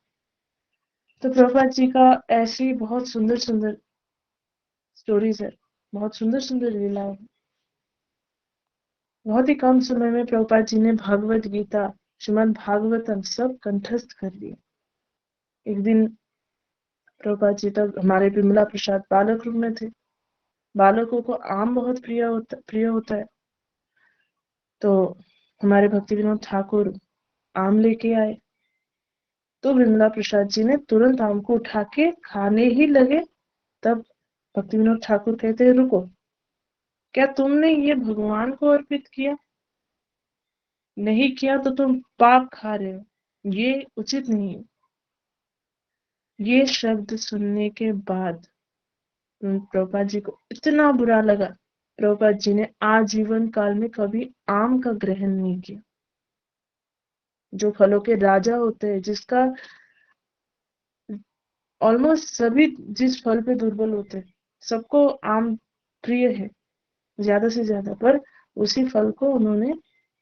तो प्रभुपाद जी का ऐसी बहुत सुंदर सुंदर स्टोरीज है, बहुत सुंदर सुंदर लीलाएं हैं। बहुत ही कम समय में प्रभुपाद जी ने भगवत गीता, श्रीमद् भागवतम सब कंठस्थ कर लिए। एक दिन प्रभुपाद जी तब हमारे विमला प्रसाद बालक रूप में थे। बालकों को आम बहुत प्रिय होता है, तो हमारे भक्ति विनोद ठाकुर आम लेके आए, तो विमला प्रसाद जी ने तुरंत आम को उठा के खाने ही लगे। तब भक्ति विनोद ठाकुर कहते हैं, रुको, क्या तुमने ये भगवान को अर्पित किया? नहीं किया तो तुम पाप खा रहे हो, ये उचित नहीं है। ये शब्द सुनने के बाद प्रभुपाद जी को इतना बुरा लगा, प्रभुपाद जी ने आजीवन काल में कभी आम का ग्रहण नहीं किया। जो फलों के राजा होते हैं, जिसका ऑलमोस्ट सभी जिस फल पे दुर्बल होते हैं, सबको आम प्रिय है ज्यादा से ज्यादा, पर उसी फल को उन्होंने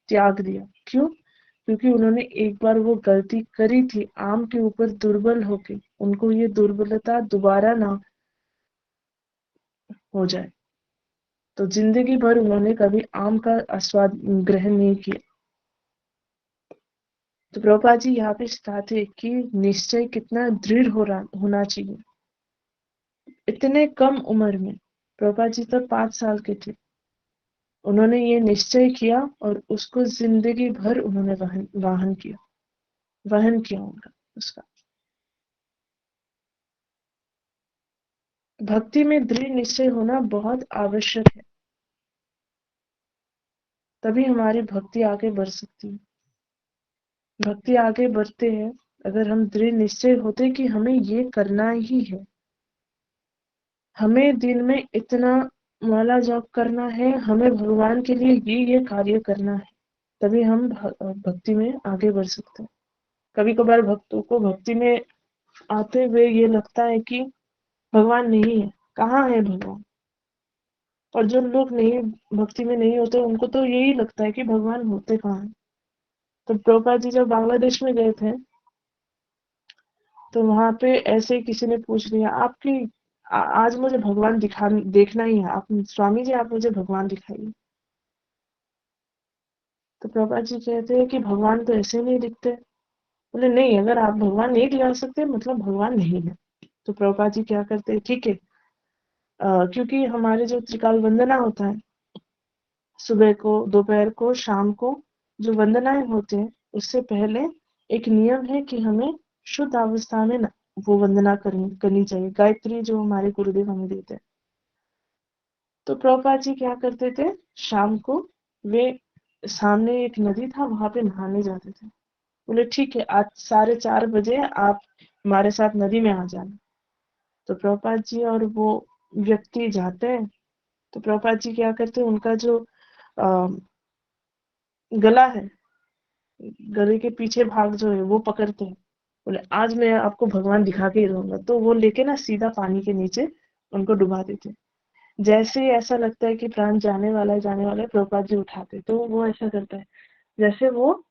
त्याग दिया। क्यों? क्योंकि उन्होंने एक बार वो गलती करी थी, आम के ऊपर दुर्बल होके, उनको ये दुर्बलता दोबारा ना हो जाए। तो जिंदगी भर उन्होंने कभी आम का आस्वाद ग्रहण नहीं किया। तो प्रभुपाद जी यहाँ पे सिखाते हैं कि निश्चय कितना दृढ़ होना चाहिए। इतने कम उम्र में, प्रभुपाद जी तब 5 साल के थे, उन्होंने ये निश्चय किया और उसको जिंदगी भर उन्होंने वहन किया उनका उसका। भक्ति में दृढ़ निश्चय होना बहुत आवश्यक है, तभी हमारी भक्ति आगे बढ़ सकती है। भक्ति आगे बढ़ते हैं अगर हम दृढ़ निश्चय होते कि हमें ये करना ही है, हमें दिन में इतना माला जप करना है, हमें भगवान के लिए ये कार्य करना है, तभी हम भक्ति में आगे बढ़ सकते हैं। कभी कभार भक्तों को भक्ति में आते हुए ये लगता है कि भगवान नहीं है, कहाँ है भगवान। और जो लोग नहीं भक्ति में नहीं होते, उनको तो यही लगता है कि भगवान होते कहाँ हैं। तो प्रभुपाद जी जब बांग्लादेश में गए थे, तो वहां पे ऐसे ही किसी ने पूछ लिया, आपकी आज मुझे भगवान देखना ही है, आप स्वामी जी आप मुझे भगवान दिखाइए। तो प्रभुपाद जी कहते हैं कि भगवान तो ऐसे नहीं दिखते। बोले नहीं, अगर आप भगवान नहीं दिखा सकते मतलब भगवान नहीं है। तो प्रभुपाद जी क्या करते हैं, ठीक है, क्योंकि हमारे जो त्रिकाल वंदना होता है, सुबह को, दोपहर को, शाम को जो वंदनाएं होते हैं, उससे पहले एक नियम है कि हमें शुद्ध अवस्था में वो वंदना करनी चाहिए, गायत्री जो हमारे गुरुदेव हमें देते हैं। तो प्रभुपाद जी क्या करते थे, शाम को वे सामने एक नदी था, वहां पे नहाने जाते थे। बोले ठीक है, आज 4:30 बजे आप हमारे साथ नदी में आ जाना। तो प्रभुपाद जी और वो व्यक्ति जाते हैं। तो प्रभुपाद जी क्या करते हैं, उनका जो गला है, गले के पीछे भाग जो है वो पकड़ते हैं। बोले आज मैं आपको भगवान दिखा के ही रहूंगा। तो वो लेके ना सीधा पानी के नीचे उनको डुबा देते। जैसे ही ऐसा लगता है कि प्राण जाने वाला है, प्रभुपाद जी उठाते। तो वो ऐसा करता है जैसे वो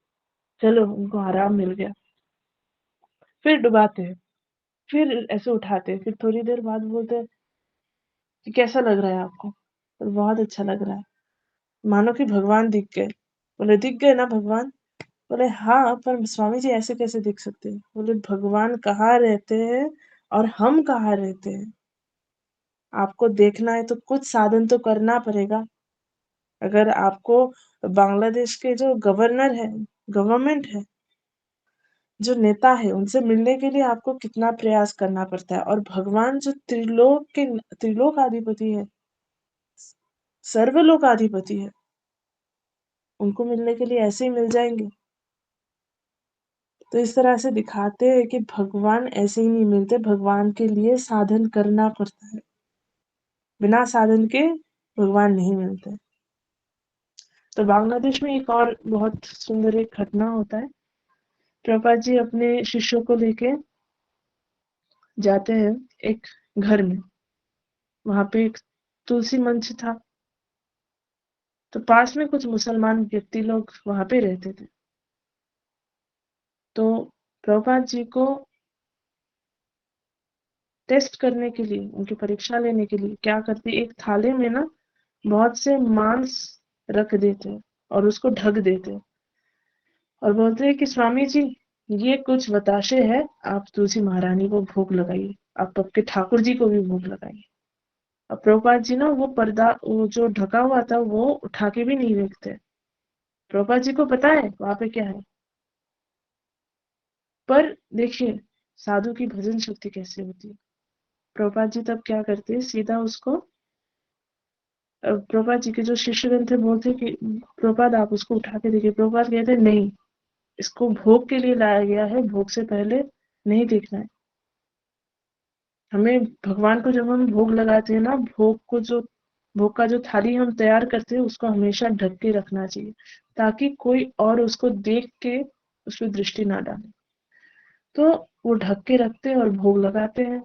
चलो उनको आराम मिल गया, फिर डुबाते हैं, फिर ऐसे उठाते हैं, फिर थोड़ी देर बाद बोलते हैं कि कैसा लग रहा है आपको? तो बहुत अच्छा लग रहा है, मानो कि भगवान दिख गए। बोले दिख गए ना भगवान? बोले हाँ, पर स्वामी जी ऐसे कैसे दिख सकते हैं? बोले भगवान कहाँ रहते हैं और हम कहाँ रहते हैं? आपको देखना है तो कुछ साधन तो करना पड़ेगा। अगर आपको बांग्लादेश के जो गवर्नर है, गवर्नमेंट है, जो नेता है, उनसे मिलने के लिए आपको कितना प्रयास करना पड़ता है, और भगवान जो त्रिलोक अधिपति है, सर्वलोक अधिपति है, उनको मिलने के लिए ऐसे ही मिल जाएंगे? तो इस तरह से दिखाते हैं कि भगवान ऐसे ही नहीं मिलते, भगवान के लिए साधन करना पड़ता है। बिना साधन के भगवान नहीं मिलते। तो बांग्लादेश में एक और बहुत सुंदर एक घटना होता है। प्रभुपाद जी अपने शिष्यों को लेके जाते हैं एक घर में, वहां पे एक तुलसी मंच था। तो पास में कुछ मुसलमान व्यक्ति लोग वहां पे रहते थे। तो प्रभुपाद जी को टेस्ट करने के लिए, उनकी परीक्षा लेने के लिए क्या करते, एक थाले में ना बहुत से मांस रख देते हैं और उसको ढक देते हैं और बोलते हैं कि स्वामी जी ये कुछ बताशे है, आप तुलसी महारानी को भोग लगाइए, आप आपके ठाकुर जी को भी भोग लगाइए। अब प्रभुपाद जी ना वो पर्दा, वो जो ढका हुआ था, वो उठा के भी नहीं देखते। प्रभुपाद जी को पता है वहां पे क्या है। पर देखिए साधु की भजन शक्ति कैसे होती है। प्रभुपाद जी तब क्या करते हैं, सीधा उसको, प्रभुपाद जी के जो शिष्यगण थे बोलते कि प्रभुपाद आप उसको उठा के देखिए। प्रभुपाद कहते नहीं, इसको भोग के लिए लाया गया है, भोग से पहले नहीं देखना है। हमें भगवान को जब हम भोग लगाते हैं ना, भोग का जो थाली हम तैयार करते हैं उसको हमेशा ढक के रखना चाहिए, ताकि कोई और उसको देख के उस पर दृष्टि ना डाले। तो वो ढक के रखते हैं और भोग लगाते हैं।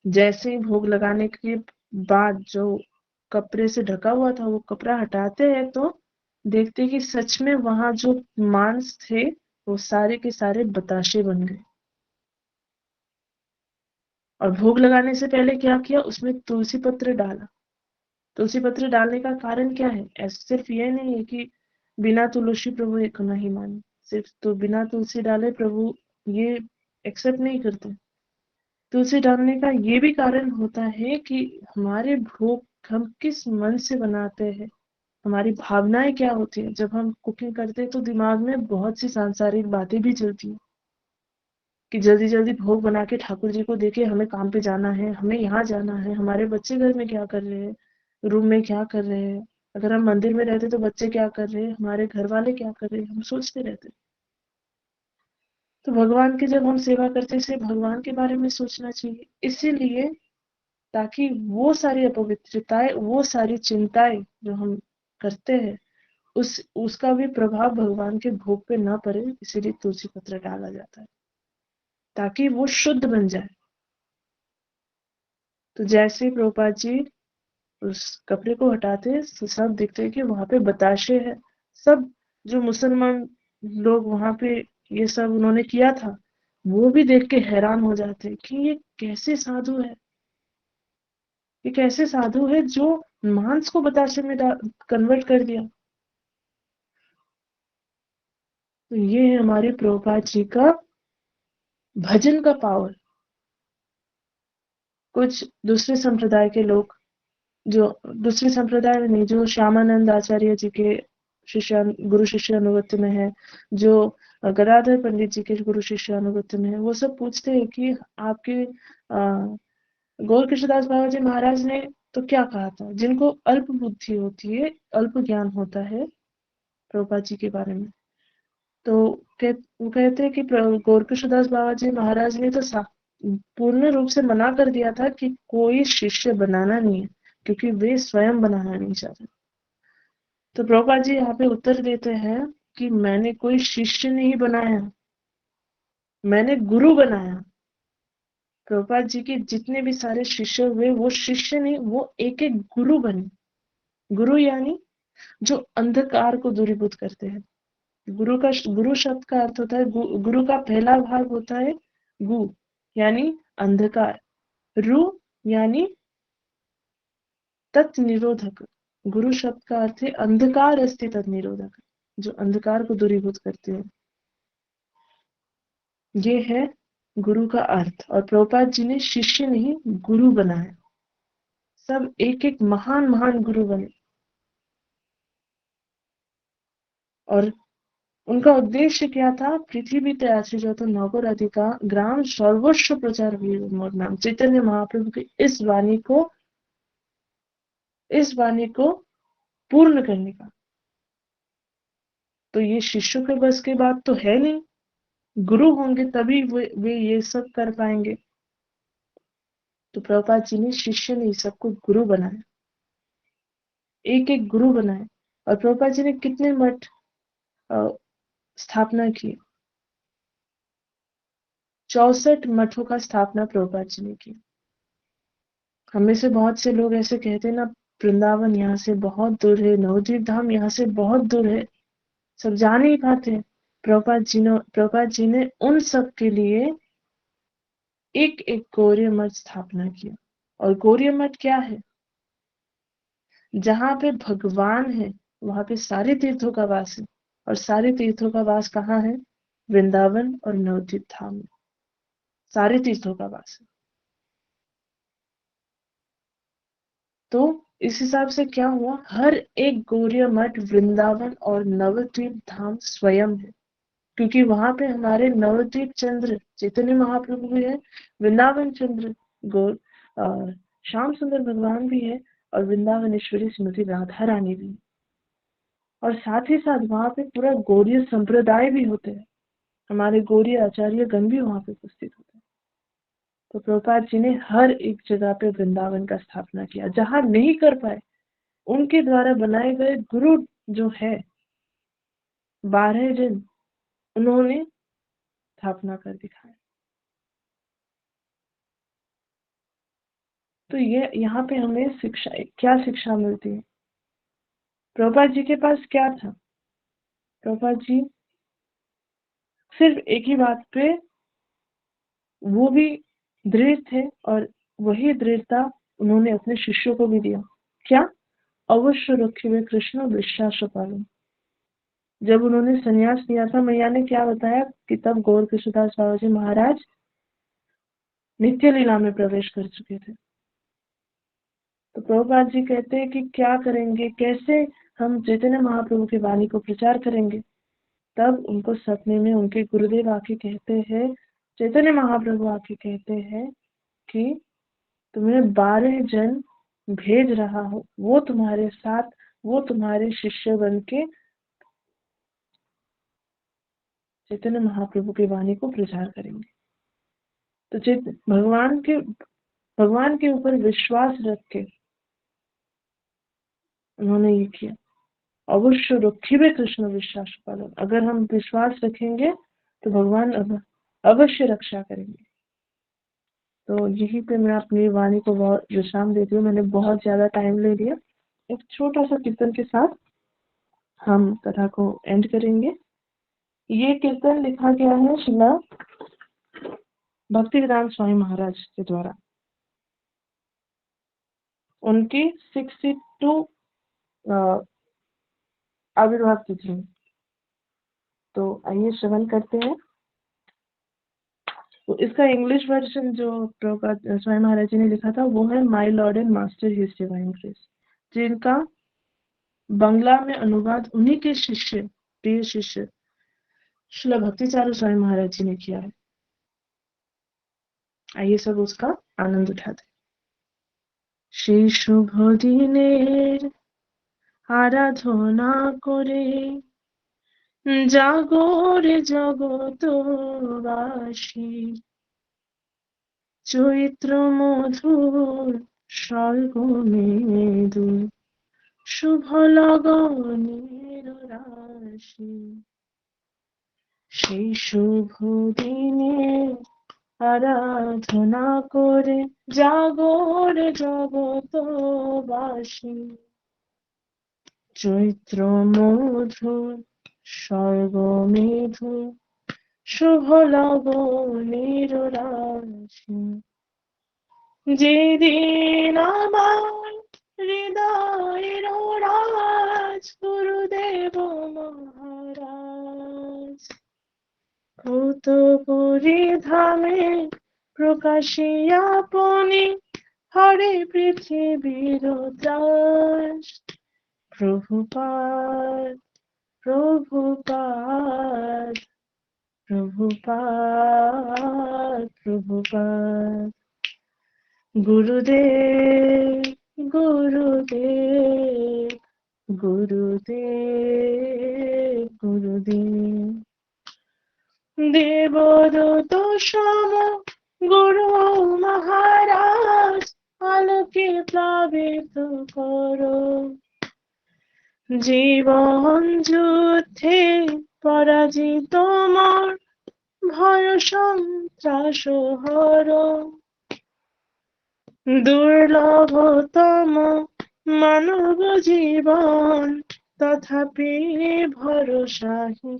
जैसे ही भोग लगाने के बाद जो कपड़े से ढका हुआ था वो कपड़ा हटाते हैं, तो देखते हैं कि सच में वहां जो मांस थे वो सारे के सारे बताशे बन गए। और भोग लगाने से पहले क्या किया, उसमें तुलसी पत्र डाला। तुलसी पत्र डालने का कारण क्या है, ऐसे सिर्फ ये नहीं है कि बिना तुलसी प्रभु एक नहीं माने, सिर्फ तो बिना तुलसी डाले प्रभु ये एक्सेप्ट नहीं करते। तुलसी डालने का ये भी कारण होता है कि हमारे भोग हम किस मन से बनाते हैं, हमारी भावनाएं क्या होती है। जब हम कुकिंग करते हैं तो दिमाग में बहुत सी सांसारिक बातें भी चलती हैं कि जल्दी जल्दी भोग बना के ठाकुर जी को देके हमें काम पे जाना है, हमें यहाँ जाना है, हमारे बच्चे घर में क्या कर रहे हैं, रूम में क्या कर रहे हैं, अगर हम मंदिर में रहते तो बच्चे क्या कर रहे हैं, हमारे घर वाले क्या कर रहे हैं, हम सोचते रहते। तो भगवान की जब हम सेवा करते हैं, सिर्फ भगवान के बारे में सोचना चाहिए। इसीलिए ताकि वो सारी अपवित्रताएं, वो सारी चिंताएं जो हम करते हैं, उसका भी प्रभाव भगवान के भोग पे ना पड़े, इसीलिए तुलसी पत्र डाला जाता है ताकि वो शुद्ध बन जाए। तो जैसे ही प्रभुपाद जी उस कपड़े को हटाते हैं तो सब देखते हैं कि वहां पे बताशे है। सब जो मुसलमान लोग वहां पे ये सब उन्होंने किया था, वो भी देख के हैरान हो जाते हैं कि ये कैसे साधु है, ये कैसे साधु है जो मांस को बताशे में कन्वर्ट कर दिया। तो ये है हमारे प्रभुपाद जी का भजन का पावर। कुछ दूसरे संप्रदाय के लोग, जो दूसरे संप्रदाय में नहीं, जो श्यामानंद आचार्य जी के गुरु शिष्य अनुगत्य में है, जो गदाधर पंडित जी के गुरु शिष्य अनुगत्य में है, वो सब पूछते हैं कि आपके गौर कृष्णदास बाबा जी महाराज ने तो क्या कहा था, जिनको अल्प बुद्धि होती है, अल्प ज्ञान होता है प्रभुपाद जी के बारे में, तो वो कहते हैं कि गौर कृष्णदास बाबा जी महाराज ने तो पूर्ण रूप से मना कर दिया था कि कोई शिष्य बनाना नहीं है, क्योंकि वे स्वयं बनाना नहीं चाहते। तो प्रभुपाद जी यहाँ पे उत्तर देते हैं कि मैंने कोई शिष्य नहीं बनाया, मैंने गुरु बनाया। प्रभुपाद जी के जितने भी सारे शिष्य हुए वो शिष्य नहीं, वो एक एक गुरु बने। गुरु यानी जो अंधकार को दूरीभूत करते हैं। गुरु शब्द का अर्थ होता है, गुरु का पहला भाग होता है गु यानी अंधकार, रु यानी तत् निरोधक। गुरु शब्द का अर्थ है अंधकार अस्ति तत् निरोधक, जो अंधकार को दूरीभूत करते हैं। ये है गुरु का अर्थ। और प्रभुपाद जी ने शिष्य नहीं गुरु बनाया, सब एक एक महान महान गुरु बने। और उनका उद्देश्य क्या था? पृथ्वी ते आश्रित नगर अधिका ग्राम सर्वस्व प्रचार हुई नाम, चैतन्य महाप्रभु की इस वाणी को पूर्ण करने का। तो ये शिष्यों के बस की बात तो है नहीं, गुरु होंगे तभी वे ये सब कर पाएंगे। तो प्रभुपाद जी ने शिष्य नहीं, सबको गुरु बनाया, एक एक गुरु बनाए। और प्रभुपाद जी ने कितने मठ स्थापना की? 64 मठों का स्थापना प्रभुपाद जी ने की। हमें से बहुत से लोग ऐसे कहते हैं ना, वृंदावन यहाँ से बहुत दूर है, नवद्वीप धाम यहाँ से बहुत दूर है, सब जा नहीं पाते। प्रभुपाद जी ने उन सब के लिए एक एक गौरीय मठ स्थापना किया। और गौरीय मठ क्या है? जहाँ पे भगवान है वहां पे सारे तीर्थों का वास है। और सारे तीर्थों का वास कहाँ है? वृंदावन और नवद्वीप धाम में सारे तीर्थों का वास है। तो इस हिसाब से क्या हुआ? हर एक गौरीय मठ वृंदावन और नवद्वीप धाम स्वयं है, क्योंकि वहां पे हमारे नवद्वीप चंद्र चैतन्य महाप्रभु भी है, वृंदावन चंद्र श्याम सुंदर भगवान भी है, और वृंदावनेश्वरी श्रीमती राधा रानी भी है। और साथ ही साथ वहां पे पूरा गौरीय संप्रदाय भी होते हैं, हमारे गौरीय आचार्य गण भी वहां पे उपस्थित होते हैं। तो प्रभुपाद जी ने हर एक जगह पे वृंदावन का स्थापना किया। जहां नहीं कर पाए उनके द्वारा बनाए गए गुरु जो है 12 जन, उन्होंने स्थापना कर दिखाया। तो ये यहाँ पे हमें क्या शिक्षा मिलती है? प्रभुपाद जी के पास क्या था? प्रभुपाद जी सिर्फ एक ही बात पे वो भी दृढ़ थे, और वही दृढ़ता उन्होंने अपने शिष्यों को भी दिया। क्या? अवश्य रखे हुए कृष्ण विश्वास पालन। जब उन्होंने संन्यास लिया था, मैया ने क्या बताया कि तब गौर कृष्णदास बाबा जी महाराज नित्य लीला में प्रवेश कर चुके थे। तो प्रभुपाद जी कहते हैं कि क्या करेंगे, कैसे हम चैतन्य महाप्रभु की वाणी को प्रचार करेंगे? तब उनको सपने में उनके गुरुदेव आके कहते हैं, चैतन्य महाप्रभु आके कहते हैं कि तुम्हें 12 जन भेज रहा हूं, वो तुम्हारे साथ, वो तुम्हारे शिष्य बन के चैतन्य महाप्रभु की वाणी को प्रचार करेंगे। तो भगवान के ऊपर विश्वास रख के उन्होंने ये किया। अवश्य रखिबे कृष्ण विश्वास पालन। अगर हम विश्वास रखेंगे तो भगवान अवश्य रक्षा करेंगे। तो यहीं पे मैं अपनी वाणी को बहुत विश्राम देती हूँ। मैंने बहुत ज्यादा टाइम ले लिया। एक छोटा सा कीर्तन के साथ हम कथा को एंड करेंगे। ये कीर्तन लिखा गया है श्रीला भक्तिवेदांत स्वामी महाराज के द्वारा, उनकी 62 आविर्भाव तिथि। तो आइए श्रवण करते हैं। तो इसका इंग्लिश वर्जन जो प्रभुपाद स्वामी महाराज जी ने लिखा था वो है my Lord and master his divine grace, जिनका बंगला में अनुवाद उन्हीं के शिष्य, प्रिय शिष्य श्रील भक्तिचारू स्वामी महाराज जी ने किया है। आइए सब उसका आनंद उठाते। সেই শুভ দিনের আরাধনা করে জাগরে জগতবাসী, চৈত্র মধুর স্বর্গ মেদু শুভ লগনের রাশি। সেই শুভ দিনে আরাধনা করে জাগরে জগতবাসী, চৈত্র মধুর স্বর্গ মেধু শুভ লগনের রাশি। যেদিন আমার হৃদয়ের রাজ গুরুদেব মহারাজ ভূত পরিধামে প্রকাশিয়া আপনি হরে পৃথিবীর ত্রাস। প্রভুপাদ প্রভুপাদ প্রভুপাদ প্রভুপাদ। গুরুদেব গুরুদেব গুরুদেব গুরুদেব। দেবদূত সম গুরু মহারাজ আলোকে প্লাবিত করো, জীবন যুদ্ধে পরাজিত মোর ভয় সন্ত্রাস হর। দুর্লভতম মানব জীবন তথাপি ভরসাহীন,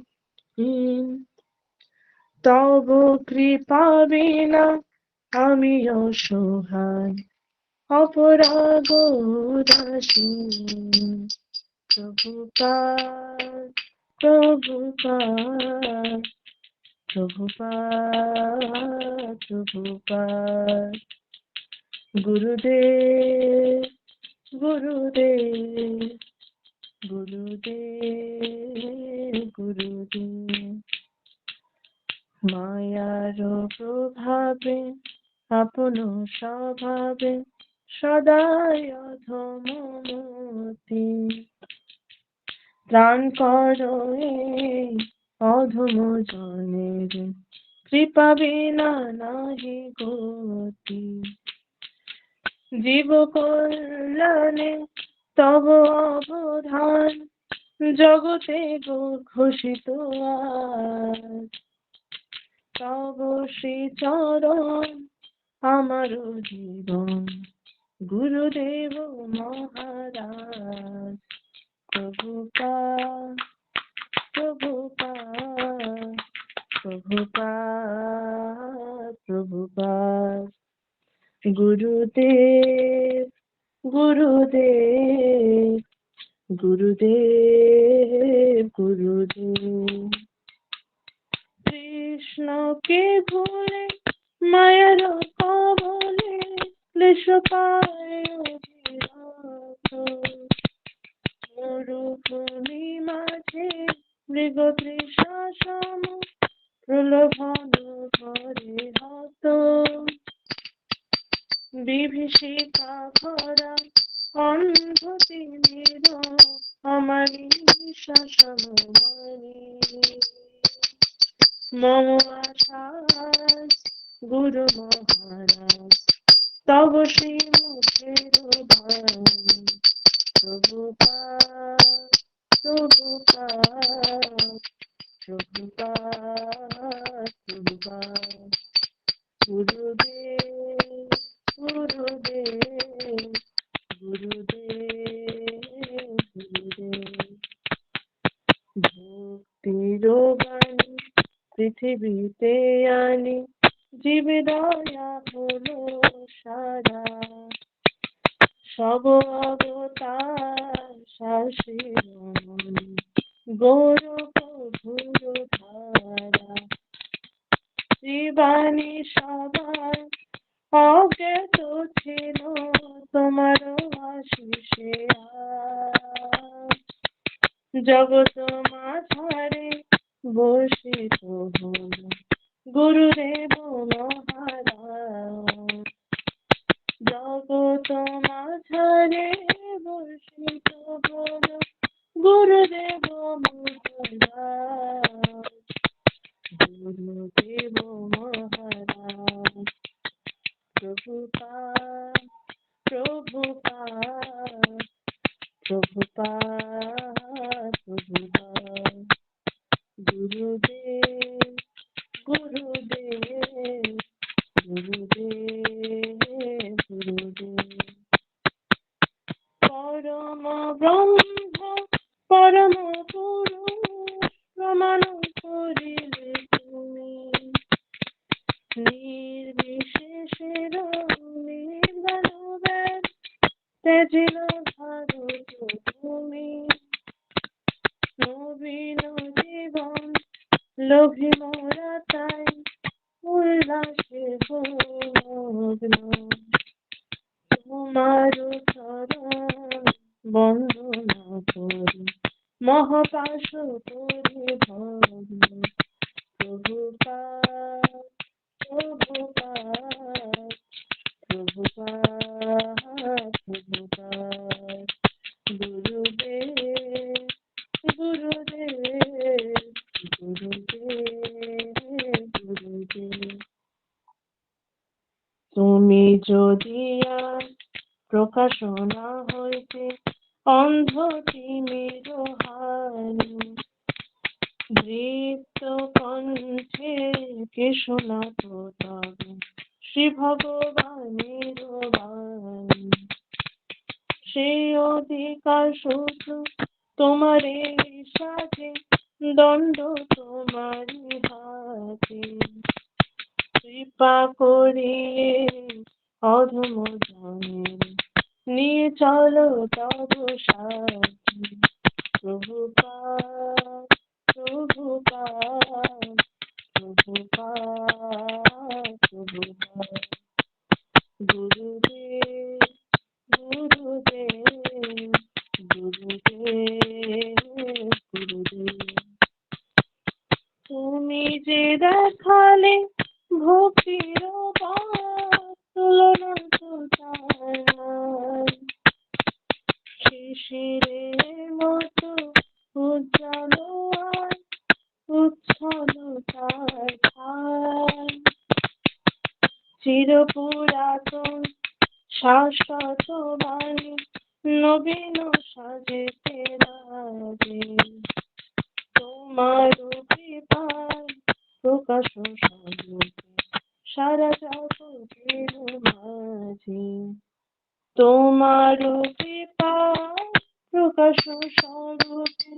তব কৃপা বিনা আমি অসহায় অপরাগ দাসী। প্রভুপাদ প্রভুপাদ প্রভুপাদ প্রভুপাদ। গুরুদেব গুরুদেব গুরুদেব গুরুদেব। মায়ার প্রভাবে আপন স্বভাবে সদাই অধমমতি, প্রাণ করো এই অধম জনের কৃপা বিনা নাহি গতি। জীব কল্যাণে তব অবদান জগতে ঘোষিত আজ। তব শ্রী চরণ আমার জীবন গুরুদেব মহারাজ। প্রভুপাদ প্রভুপাদ প্রভুপাদ প্রভুপাদ। গুরুদেব গুরুদেব গুরুদেব গুরুদেব। কৃষ্ণকে ভুলে মায়ার কবলে ক্লেশ পায় অধিরত, মরুভূমি মাঝে মৃগ তৃষা সম প্রলোভন করে হত। বিভীষিকা ভরা অন্ধ তিমির আমারি শাসমণি। মম আশাস গুরু মহারাজ তব শ্রী মুখের বাণী। প্রভুপাদ প্রভুপাদ প্রভুপাদ প্রভুপাদ। গুরুদেব গুরুদেব গুরুদেব গুরুদেব। ভক্তির বাণী পৃথিবীতে আনি জীবে দয়া হলো সারা। সব অবতার শাশিরমণি গৌর প্রভুর ধারা। জীবানী সবার অজ্ঞাত ছিল তোমার আশিসে আজ। জগত মাঝারে বর্ষিত হলো গুরুদেব মহারাজ। জগত মাঝারে বর্ষিত হলো গুরুদেব মহারাজ। গুরুদেব মহারাজ। প্রভুপাদ প্রভুপাদ প্রভুপাদ প্রভুপাদ। গুরুদেব গুরুদেব গুরুদেব গুরুদেব। পরম ব্রহ্ম পরম পুরুষ প্রমাণ করিলে তুমি, নির্বিশেষের নির্বাণ বেদ ত্যাজিল ভারত তুমি। নবীন জীবন লোভী মোরা তাই উল্লাসে মগ্ন। তোমার চরণ বন্দনা করি মহাপাশ করি ভগ্ন। প্রভুপাদ প্রভুপাদ প্রভুপাদ প্রভুপাদ। গুরুদেব গুরুদেব গুরুদেব গুরুদেব। তুমি যদি আর প্রকাশনা হইতে অন্ধ তিমির হানি, দৃপ্ত কণ্ঠে কে শোনাত তব শ্রী ভগবানের বাণী। সেই অধিকার শুধু তোমারে সাথে, দণ্ড তোমারি হাতে। কৃপা করিয়ে অধম জনের নিয়ে চলো তব সাথে। প্রভুপাদ প্রভুপাদ প্রভুপাদ প্রভুপাদ। গুরুদেব গুরুদেব গুরুদেব গুরুদেব। তুমি যে দেখালে ভক্তির পথ, তুলনা তো তার নাই। শিশিরের মতো উজ্জ্বল আর উচ্ছল তার ঠাই। চির পুরাতন শাশ্বত বাণী নবীন সাজেতে রাজে। তোমার কৃপায় প্রকাশ স্বরূপে সারা জগতের মাঝে। তোমার কৃপায় প্রকাশ স্বরূপে,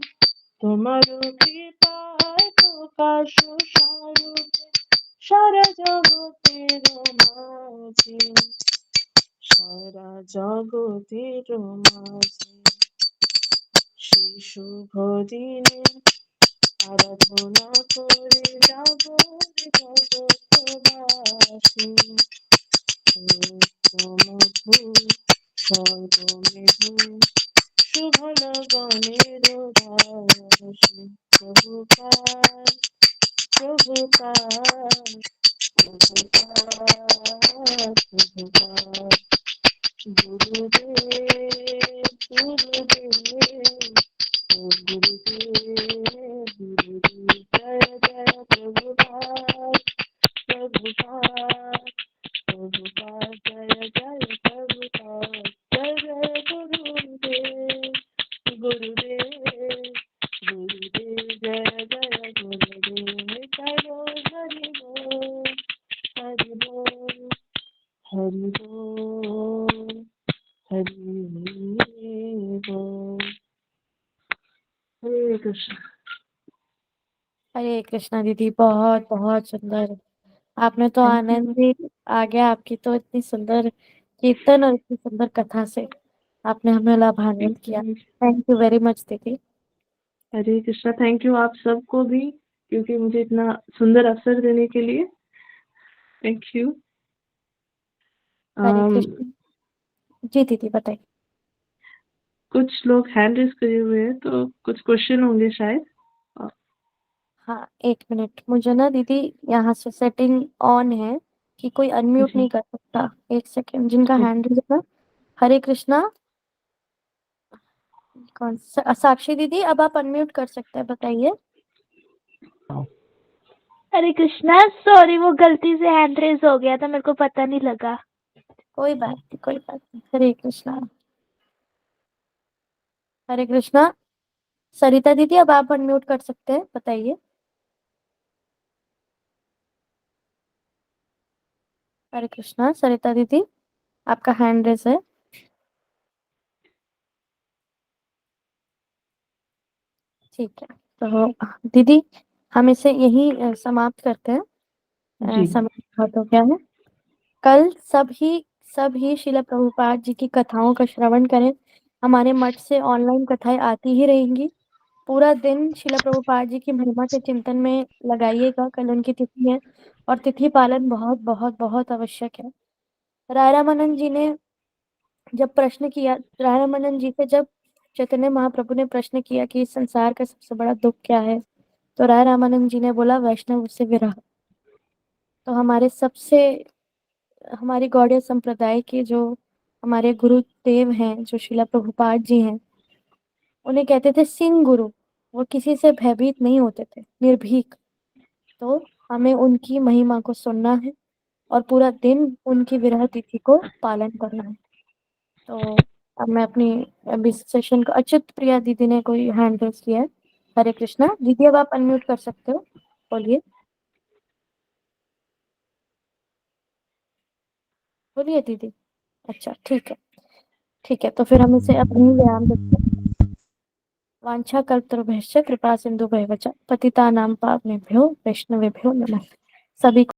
তোমার কৃপায় প্রকাশ স্বরূপে সারা জগতের মাঝে। সারা জগতের মাঝে। সেই শুভ দিনে আরাধনা করে যাব জগৎবাসী। মধু স্বর্গমেধু শুভ লগনের রাশি। প্রভুপাদ প্রভুপাদ প্রভুপাদ প্রভুপাদ। গুরুদেব গুরুদেব গুরুদেব গুরুদেব। জয় জয় প্রভুপাদ প্রভুপাদ প্রভুপাদ। জয় জয় প্রভুপাদ। জয় জয় গুরুদেব গুরুদেব গুরুদেব। জয় জয় গুরুদেব। নিতাই গৌর হরি बोल हरि बोल हरि बोल हरि बोल। हरे कृष्ण। हरे कृष्णा दीदी, बहुत बहुत सुंदर। आपने तो Thank आनंद you. ही आ गया, आपकी तो इतनी सुंदर कीर्तन और इतनी सुंदर कथा से आपने हमें लाभान्वित किया। थैंक यू वेरी मच दीदी। हरे कृष्णा। थैंक यू आप सबको भी, क्योंकि मुझे इतना सुंदर अवसर देने के लिए। Thank you. हरे कृष्ण। जी दीदी बताइए। कुछ लोग हैंड रेज करे हुए हैं, तो कुछ क्वेश्चन होंगे शायद। हाँ, 1 मिनट, मुझे ना दीदी यहाँ से सेटिंग ऑन है कि कोई अनम्यूट जी। नहीं कर सकता। 1 सेकंड, जिनका ठीक। हैंड रेज है ना। हरे कृष्णा, साक्षी दीदी, अब आप अनम्यूट कर सकते हैं, बताइए। हरे कृष्णा, सॉरी वो गलती से हैंड रेज हो गया था, मेरे को पता नहीं लगा। कोई बात नहीं, कोई बात नहीं। हरे कृष्णा, हरे कृष्णा। सरिता दीदी, अब आप अनम्यूट कर सकते हैं, बताइए। हरे कृष्णा, सरिता दीदी, आपका हैंड रेज है। ठीक है, तो दीदी हम इसे यही समाप्त करते हैं। जी। समय बहुत हो गया है। कल सब ही शिला प्रभुपाद जी की कथाओं का श्रवण करें। हमारे मठ से ऑनलाइन कथाएं आती ही रहेंगी। पूरा दिन शिला प्रभुपाद जी की महिमा के चिंतन में लगाइएगा। कल उनकी तिथि है और तिथि पालन बहुत बहुत बहुत आवश्यक है। राय रामानंद जी ने जब प्रश्न किया, राय रामानंद जी से जब चैतन्य महाप्रभु ने प्रश्न किया कि इस संसार का सबसे बड़ा दुख क्या है, तो राय रामानंद जी ने बोला वैष्णव से विरह। तो हमारी गौड़ीय संप्रदाय के जो हमारे गुरुदेव हैं, जो शिला प्रभुपाद जी हैं, उन्हें कहते थे सिंह गुरु। वो किसी से भयभीत नहीं होते थे, निर्भीक। तो हमें उनकी महिमा को सुनना है और पूरा दिन उनकी विरह तिथि को पालन करना है। तो अब मैं अपनी अभी सेशन को, अच्युत प्रिया दीदी ने कोई हैंड रेज किया है। हरे कृष्णा दीदी, अब आप अनम्यूट कर सकते हो, बोलिए। बोलिए दीदी। अच्छा, ठीक है, ठीक है, तो फिर हम इसे अपनी व्यायाम देते हैं। वांछा कल्पतरुभ्यश्च कृपा सिंधुभ्यश्च पतितानां पावनेभ्यो वैष्णवेभ्यो नमः। सभी